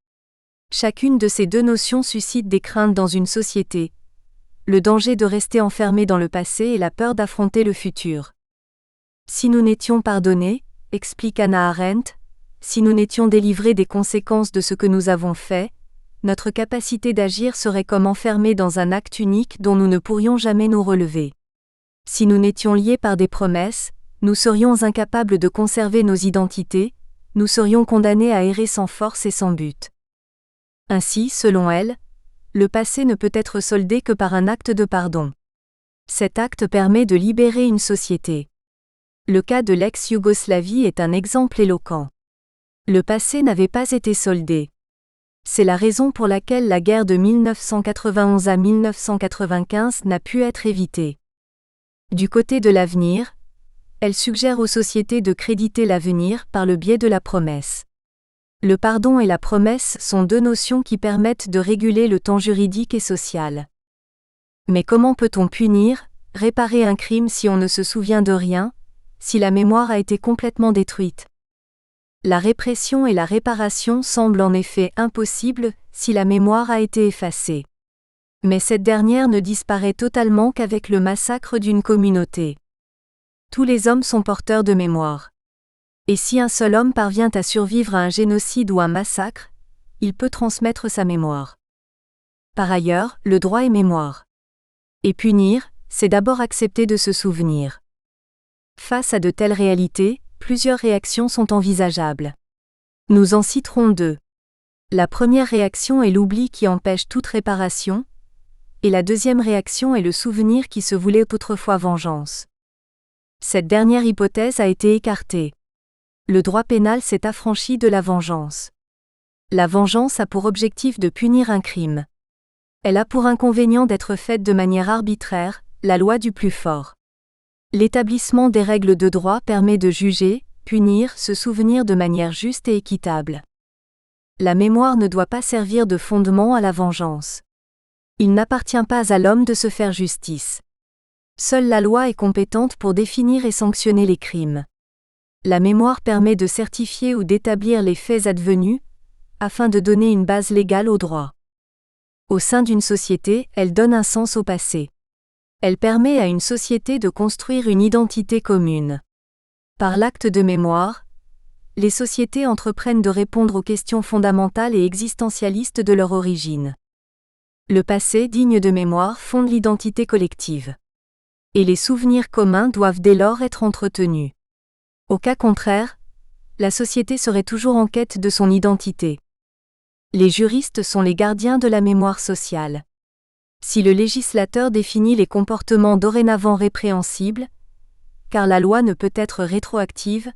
Chacune de ces deux notions suscite des craintes dans une société, le danger de rester enfermé dans le passé et la peur d'affronter le futur. Si nous n'étions pardonnés, explique Hannah Arendt, si nous n'étions délivrés des conséquences de ce que nous avons fait, notre capacité d'agir serait comme enfermée dans un acte unique dont nous ne pourrions jamais nous relever. Si nous n'étions liés par des promesses, nous serions incapables de conserver nos identités, nous serions condamnés à errer sans force et sans but. Ainsi, selon elle, le passé ne peut être soldé que par un acte de pardon. Cet acte permet de libérer une société. Le cas de l'ex-Yougoslavie est un exemple éloquent. Le passé n'avait pas été soldé. C'est la raison pour laquelle la guerre de 1991 à 1995 n'a pu être évitée. Du côté de l'avenir, elle suggère aux sociétés de créditer l'avenir par le biais de la promesse. Le pardon et la promesse sont deux notions qui permettent de réguler le temps juridique et social. Mais comment peut-on punir, réparer un crime si on ne se souvient de rien, si la mémoire a été complètement détruite? La répression et la réparation semblent en effet impossibles si la mémoire a été effacée. Mais cette dernière ne disparaît totalement qu'avec le massacre d'une communauté. Tous les hommes sont porteurs de mémoire. Et si un seul homme parvient à survivre à un génocide ou un massacre, il peut transmettre sa mémoire. Par ailleurs, le droit est mémoire. Et punir, c'est d'abord accepter de se souvenir. Face à de telles réalités, plusieurs réactions sont envisageables. Nous en citerons deux. La première réaction est l'oubli qui empêche toute réparation, et la deuxième réaction est le souvenir qui se voulait autrefois vengeance. Cette dernière hypothèse a été écartée. Le droit pénal s'est affranchi de la vengeance. La vengeance a pour objectif de punir un crime. Elle a pour inconvénient d'être faite de manière arbitraire, la loi du plus fort. L'établissement des règles de droit permet de juger, punir, se souvenir de manière juste et équitable. La mémoire ne doit pas servir de fondement à la vengeance. Il n'appartient pas à l'homme de se faire justice. Seule la loi est compétente pour définir et sanctionner les crimes. La mémoire permet de certifier ou d'établir les faits advenus, afin de donner une base légale au droit. Au sein d'une société, elle donne un sens au passé. Elle permet à une société de construire une identité commune. Par l'acte de mémoire, les sociétés entreprennent de répondre aux questions fondamentales et existentialistes de leur origine. Le passé digne de mémoire fonde l'identité collective. Et les souvenirs communs doivent dès lors être entretenus. Au cas contraire, la société serait toujours en quête de son identité. Les juristes sont les gardiens de la mémoire sociale. Si le législateur définit les comportements dorénavant répréhensibles, car la loi ne peut être rétroactive,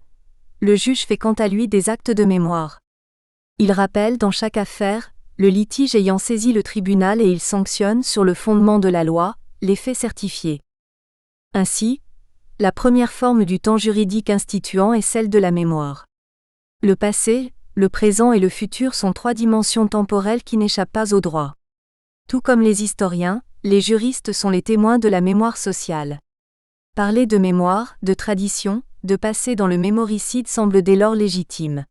le juge fait quant à lui des actes de mémoire. Il rappelle dans chaque affaire, le litige ayant saisi le tribunal et il sanctionne sur le fondement de la loi, les faits certifiés. Ainsi, la première forme du temps juridique instituant est celle de la mémoire. Le passé, le présent et le futur sont trois dimensions temporelles qui n'échappent pas au droit. Tout comme les historiens, les juristes sont les témoins de la mémoire sociale. Parler de mémoire, de tradition, de passé dans le mémoricide semble dès lors légitime.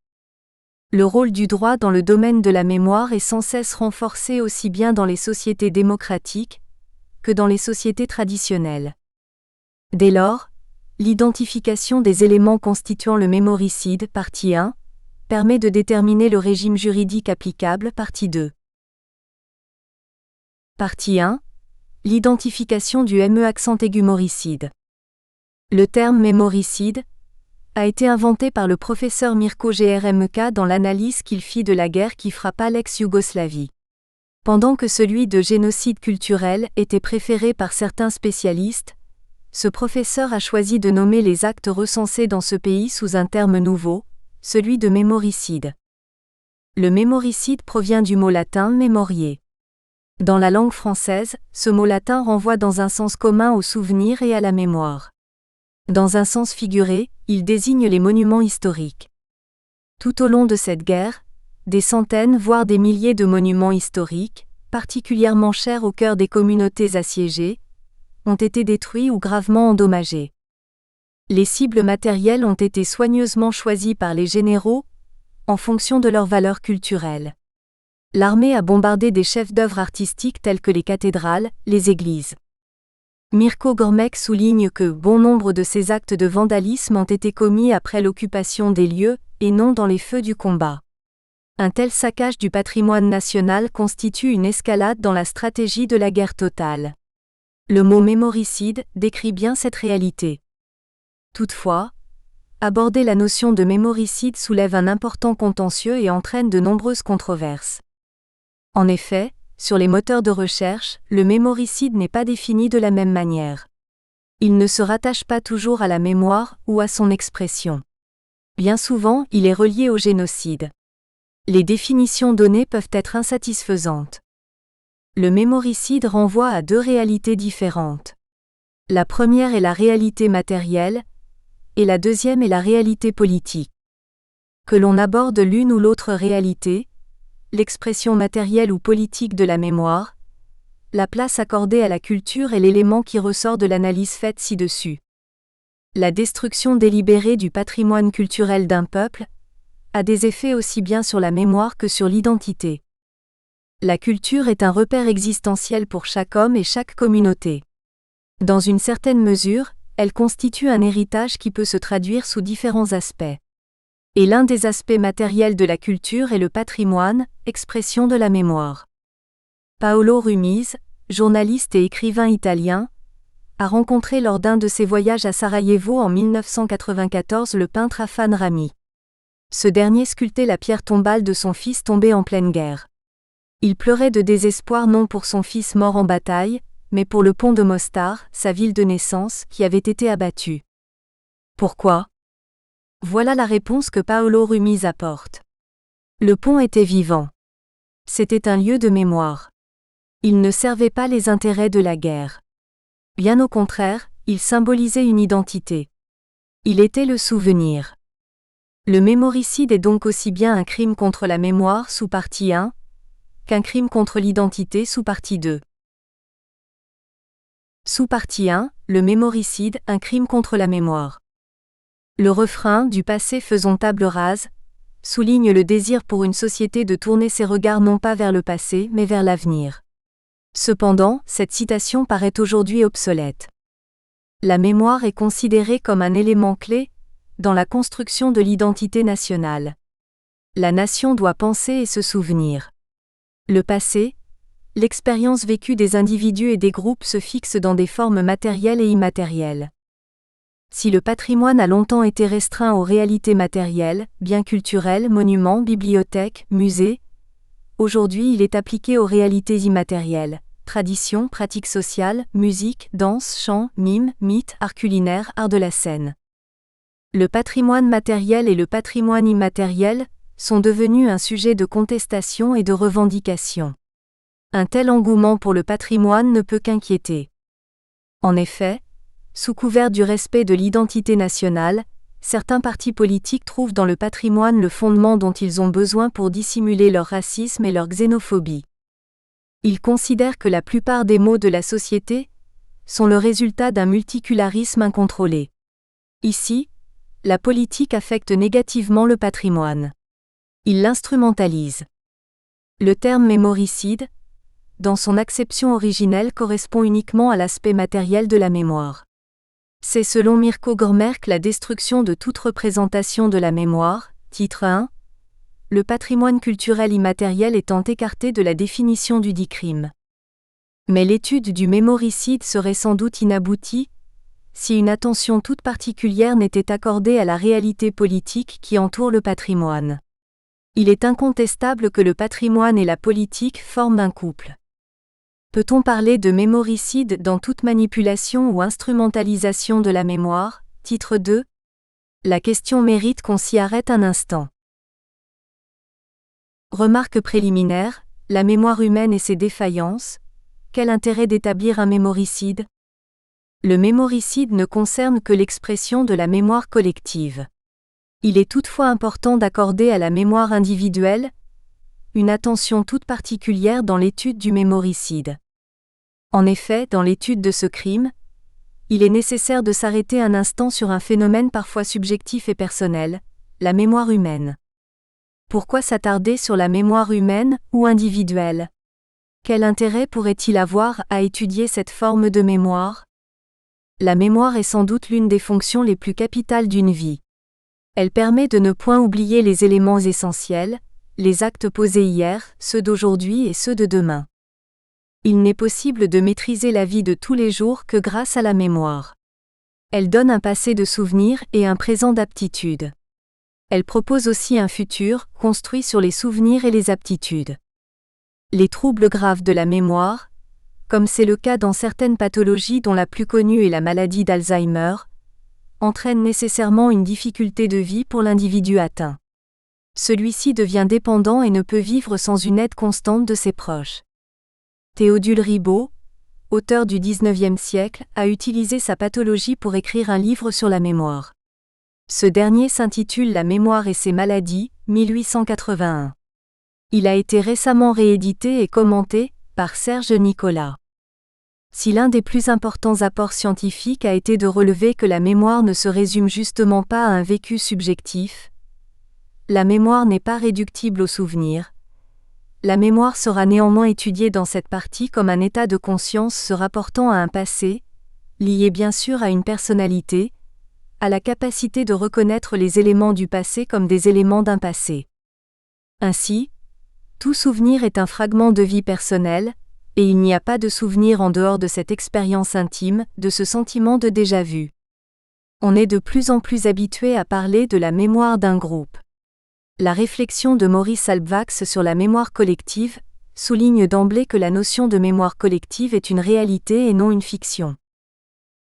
Le rôle du droit dans le domaine de la mémoire est sans cesse renforcé aussi bien dans les sociétés démocratiques que dans les sociétés traditionnelles. Dès lors, l'identification des éléments constituant le mémoricide, partie 1, permet de déterminer le régime juridique applicable, partie 2. Partie 1. L'identification du accent-aigu-moricide. Le terme mémoricide a été inventé par le professeur Mirko Grmk dans l'analyse qu'il fit de la guerre qui frappa l'ex-Yougoslavie. Pendant que celui de génocide culturel était préféré par certains spécialistes, ce professeur a choisi de nommer les actes recensés dans ce pays sous un terme nouveau, celui de mémoricide. Le mémoricide provient du mot latin mémorier. Dans la langue française, ce mot latin renvoie dans un sens commun au souvenir et à la mémoire. Dans un sens figuré, il désigne les monuments historiques. Tout au long de cette guerre, des centaines voire des milliers de monuments historiques, particulièrement chers au cœur des communautés assiégées, ont été détruits ou gravement endommagés. Les cibles matérielles ont été soigneusement choisies par les généraux, en fonction de leur valeur culturelle. L'armée a bombardé des chefs-d'œuvre artistiques tels que les cathédrales, les églises. Mirko Grmek souligne que bon nombre de ces actes de vandalisme ont été commis après l'occupation des lieux, et non dans les feux du combat. Un tel saccage du patrimoine national constitue une escalade dans la stratégie de la guerre totale. Le mot mémoricide décrit bien cette réalité. Toutefois, aborder la notion de mémoricide soulève un important contentieux et entraîne de nombreuses controverses. En effet, sur les moteurs de recherche, le mémoricide n'est pas défini de la même manière. Il ne se rattache pas toujours à la mémoire ou à son expression. Bien souvent, il est relié au génocide. Les définitions données peuvent être insatisfaisantes. Le mémoricide renvoie à deux réalités différentes. La première est la réalité matérielle, et la deuxième est la réalité politique. Que l'on aborde l'une ou l'autre réalité, l'expression matérielle ou politique de la mémoire, la place accordée à la culture est l'élément qui ressort de l'analyse faite ci-dessus. La destruction délibérée du patrimoine culturel d'un peuple a des effets aussi bien sur la mémoire que sur l'identité. La culture est un repère existentiel pour chaque homme et chaque communauté. Dans une certaine mesure, elle constitue un héritage qui peut se traduire sous différents aspects. Et l'un des aspects matériels de la culture est le patrimoine, expression de la mémoire. Paolo Rumiz, journaliste et écrivain italien, a rencontré lors d'un de ses voyages à Sarajevo en 1994 le peintre Afan Rami. Ce dernier sculptait la pierre tombale de son fils tombé en pleine guerre. Il pleurait de désespoir non pour son fils mort en bataille, mais pour le pont de Mostar, sa ville de naissance, qui avait été abattu. Pourquoi ? Voilà la réponse que Paolo Rumiz apporte. Le pont était vivant. C'était un lieu de mémoire. Il ne servait pas les intérêts de la guerre. Bien au contraire, il symbolisait une identité. Il était le souvenir. Le mémoricide est donc aussi bien un crime contre la mémoire sous partie 1, qu'un crime contre l'identité sous partie 2. Sous partie 1, le mémoricide, un crime contre la mémoire. Le refrain du passé faisons table rase souligne le désir pour une société de tourner ses regards non pas vers le passé mais vers l'avenir. Cependant, cette citation paraît aujourd'hui obsolète. La mémoire est considérée comme un élément clé dans la construction de l'identité nationale. La nation doit penser et se souvenir. Le passé, l'expérience vécue des individus et des groupes se fixe dans des formes matérielles et immatérielles. Si le patrimoine a longtemps été restreint aux réalités matérielles, biens culturels, monuments, bibliothèques, musées, aujourd'hui il est appliqué aux réalités immatérielles, traditions, pratiques sociales, musique, danse, chant, mime, mythes, art culinaire, art de la scène. Le patrimoine matériel et le patrimoine immatériel sont devenus un sujet de contestation et de revendication. Un tel engouement pour le patrimoine ne peut qu'inquiéter. En effet, sous couvert du respect de l'identité nationale, certains partis politiques trouvent dans le patrimoine le fondement dont ils ont besoin pour dissimuler leur racisme et leur xénophobie. Ils considèrent que la plupart des maux de la société sont le résultat d'un multicularisme incontrôlé. Ici, la politique affecte négativement le patrimoine. Ils l'instrumentalisent. Le terme mémoricide, dans son acception originelle, correspond uniquement à l'aspect matériel de la mémoire. C'est selon Mirko Grmek la destruction de toute représentation de la mémoire, titre 1, le patrimoine culturel immatériel étant écarté de la définition du dit crime. Mais l'étude du mémoricide serait sans doute inaboutie, si une attention toute particulière n'était accordée à la réalité politique qui entoure le patrimoine. Il est incontestable que le patrimoine et la politique forment un couple. Peut-on parler de mémoricide dans toute manipulation ou instrumentalisation de la mémoire, titre 2 ? La question mérite qu'on s'y arrête un instant. Remarque préliminaire, la mémoire humaine et ses défaillances, quel intérêt d'établir un mémoricide ? Le mémoricide ne concerne que l'expression de la mémoire collective. Il est toutefois important d'accorder à la mémoire individuelle une attention toute particulière dans l'étude du mémoricide. En effet, dans l'étude de ce crime, il est nécessaire de s'arrêter un instant sur un phénomène parfois subjectif et personnel, la mémoire humaine. Pourquoi s'attarder sur la mémoire humaine ou individuelle ? Quel intérêt pourrait-il avoir à étudier cette forme de mémoire ? La mémoire est sans doute l'une des fonctions les plus capitales d'une vie. Elle permet de ne point oublier les éléments essentiels, les actes posés hier, ceux d'aujourd'hui et ceux de demain. Il n'est possible de maîtriser la vie de tous les jours que grâce à la mémoire. Elle donne un passé de souvenirs et un présent d'aptitude. Elle propose aussi un futur, construit sur les souvenirs et les aptitudes. Les troubles graves de la mémoire, comme c'est le cas dans certaines pathologies dont la plus connue est la maladie d'Alzheimer, entraînent nécessairement une difficulté de vie pour l'individu atteint. Celui-ci devient dépendant et ne peut vivre sans une aide constante de ses proches. Théodule Ribot, auteur du XIXe siècle, a utilisé sa pathologie pour écrire un livre sur la mémoire. Ce dernier s'intitule La mémoire et ses maladies, 1881. Il a été récemment réédité et commenté par Serge Nicolas. Si l'un des plus importants apports scientifiques a été de relever que la mémoire ne se résume justement pas à un vécu subjectif, la mémoire n'est pas réductible au souvenir. La mémoire sera néanmoins étudiée dans cette partie comme un état de conscience se rapportant à un passé, lié bien sûr à une personnalité, à la capacité de reconnaître les éléments du passé comme des éléments d'un passé. Ainsi, tout souvenir est un fragment de vie personnelle, et il n'y a pas de souvenir en dehors de cette expérience intime, de ce sentiment de déjà-vu. On est de plus en plus habitué à parler de la mémoire d'un groupe. La réflexion de Maurice Halbwachs sur la mémoire collective souligne d'emblée que la notion de mémoire collective est une réalité et non une fiction.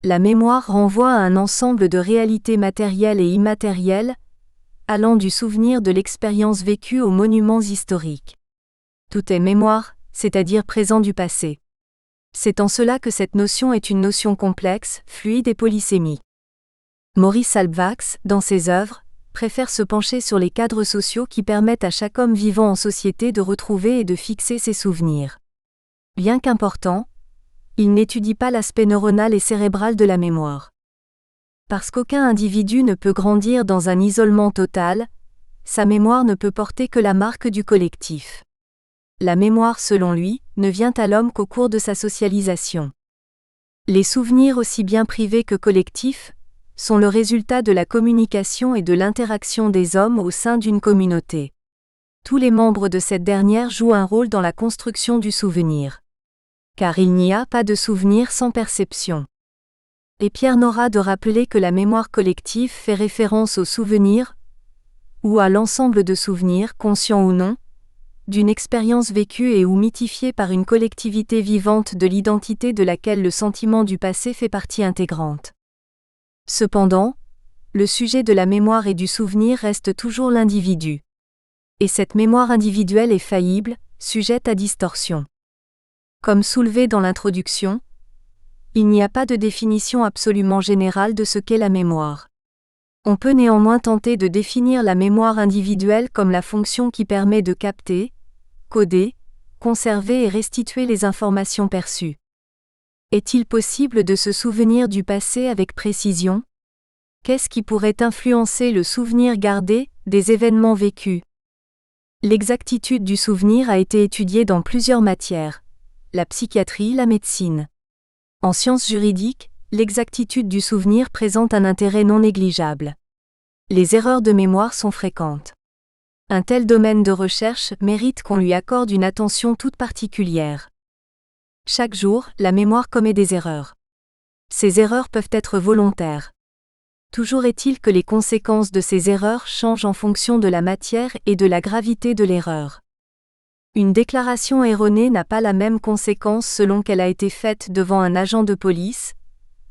La mémoire renvoie à un ensemble de réalités matérielles et immatérielles, allant du souvenir de l'expérience vécue aux monuments historiques. Tout est mémoire, c'est-à-dire présent du passé. C'est en cela que cette notion est une notion complexe, fluide et polysémique. Maurice Halbwachs, dans ses œuvres, préfère se pencher sur les cadres sociaux qui permettent à chaque homme vivant en société de retrouver et de fixer ses souvenirs. Bien qu'important, il n'étudie pas l'aspect neuronal et cérébral de la mémoire. Parce qu'aucun individu ne peut grandir dans un isolement total, sa mémoire ne peut porter que la marque du collectif. La mémoire, selon lui, ne vient à l'homme qu'au cours de sa socialisation. Les souvenirs aussi bien privés que collectifs sont le résultat de la communication et de l'interaction des hommes au sein d'une communauté. Tous les membres de cette dernière jouent un rôle dans la construction du souvenir. Car il n'y a pas de souvenir sans perception. Et Pierre n'aura de rappeler que la mémoire collective fait référence aux souvenirs, ou à l'ensemble de souvenirs, conscients ou non, d'une expérience vécue et ou mythifiée par une collectivité vivante de l'identité de laquelle le sentiment du passé fait partie intégrante. Cependant, le sujet de la mémoire et du souvenir reste toujours l'individu. Et cette mémoire individuelle est faillible, sujette à distorsion. Comme soulevé dans l'introduction, il n'y a pas de définition absolument générale de ce qu'est la mémoire. On peut néanmoins tenter de définir la mémoire individuelle comme la fonction qui permet de capter, coder, conserver et restituer les informations perçues. Est-il possible de se souvenir du passé avec précision ? Qu'est-ce qui pourrait influencer le souvenir gardé des événements vécus ? L'exactitude du souvenir a été étudiée dans plusieurs matières, la psychiatrie, la médecine. En sciences juridiques, l'exactitude du souvenir présente un intérêt non négligeable. Les erreurs de mémoire sont fréquentes. Un tel domaine de recherche mérite qu'on lui accorde une attention toute particulière. Chaque jour, la mémoire commet des erreurs. Ces erreurs peuvent être volontaires. Toujours est-il que les conséquences de ces erreurs changent en fonction de la matière et de la gravité de l'erreur. Une déclaration erronée n'a pas la même conséquence selon qu'elle a été faite devant un agent de police,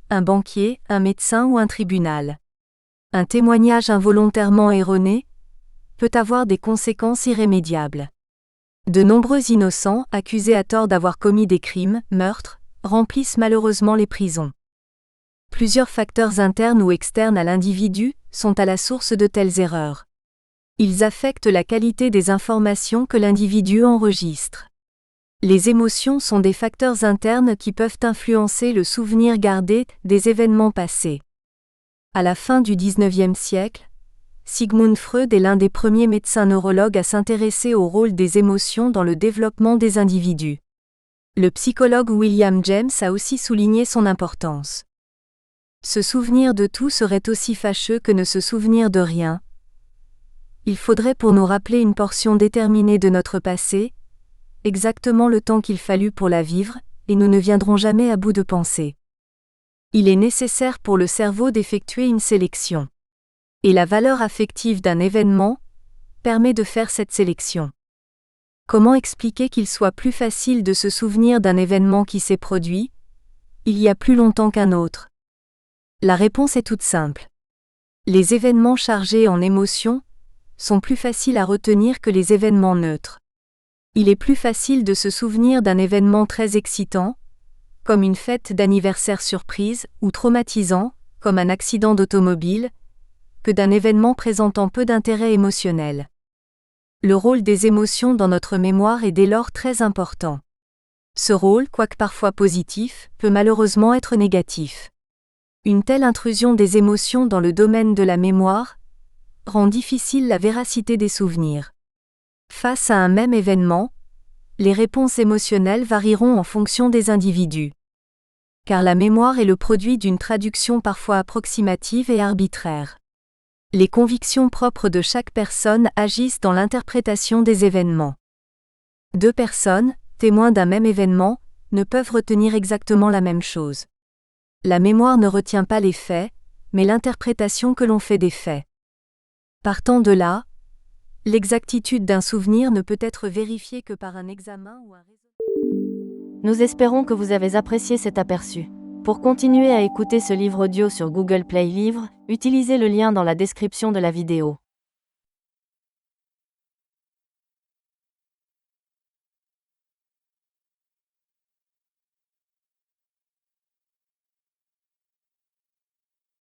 un banquier, un médecin ou un tribunal. Un témoignage involontairement erroné peut avoir des conséquences irrémédiables. De nombreux innocents, accusés à tort d'avoir commis des crimes, meurtres, remplissent malheureusement les prisons. Plusieurs facteurs internes ou externes à l'individu sont à la source de telles erreurs. Ils affectent la qualité des informations que l'individu enregistre. Les émotions sont des facteurs internes qui peuvent influencer le souvenir gardé des événements passés. À la fin du XIXe siècle, Sigmund Freud est l'un des premiers médecins neurologues à s'intéresser au rôle des émotions dans le développement des individus. Le psychologue William James a aussi souligné son importance. Se souvenir de tout serait aussi fâcheux que ne se souvenir de rien. Il faudrait pour nous rappeler une portion déterminée de notre passé, exactement le temps qu'il fallut pour la vivre, et nous ne viendrons jamais à bout de penser. Il est nécessaire pour le cerveau d'effectuer une sélection. Et la valeur affective d'un événement permet de faire cette sélection. Comment expliquer qu'il soit plus facile de se souvenir d'un événement qui s'est produit, il y a plus longtemps qu'un autre? La réponse est toute simple. Les événements chargés en émotions sont plus faciles à retenir que les événements neutres. Il est plus facile de se souvenir d'un événement très excitant, comme une fête d'anniversaire surprise, ou traumatisant, comme un accident d'automobile, que d'un événement présentant peu d'intérêt émotionnel. Le rôle des émotions dans notre mémoire est dès lors très important. Ce rôle, quoique parfois positif, peut malheureusement être négatif. Une telle intrusion des émotions dans le domaine de la mémoire rend difficile la véracité des souvenirs. Face à un même événement, les réponses émotionnelles varieront en fonction des individus. Car la mémoire est le produit d'une traduction parfois approximative et arbitraire. Les convictions propres de chaque personne agissent dans l'interprétation des événements. Deux personnes, témoins d'un même événement, ne peuvent retenir exactement la même chose. La mémoire ne retient pas les faits, mais l'interprétation que l'on fait des faits. Partant de là, l'exactitude d'un souvenir ne peut être vérifiée que par un examen ou un raisonnement. Nous espérons que vous avez apprécié cet aperçu. Pour continuer à écouter ce livre audio sur Google Play Livres, utilisez le lien dans la description de la vidéo.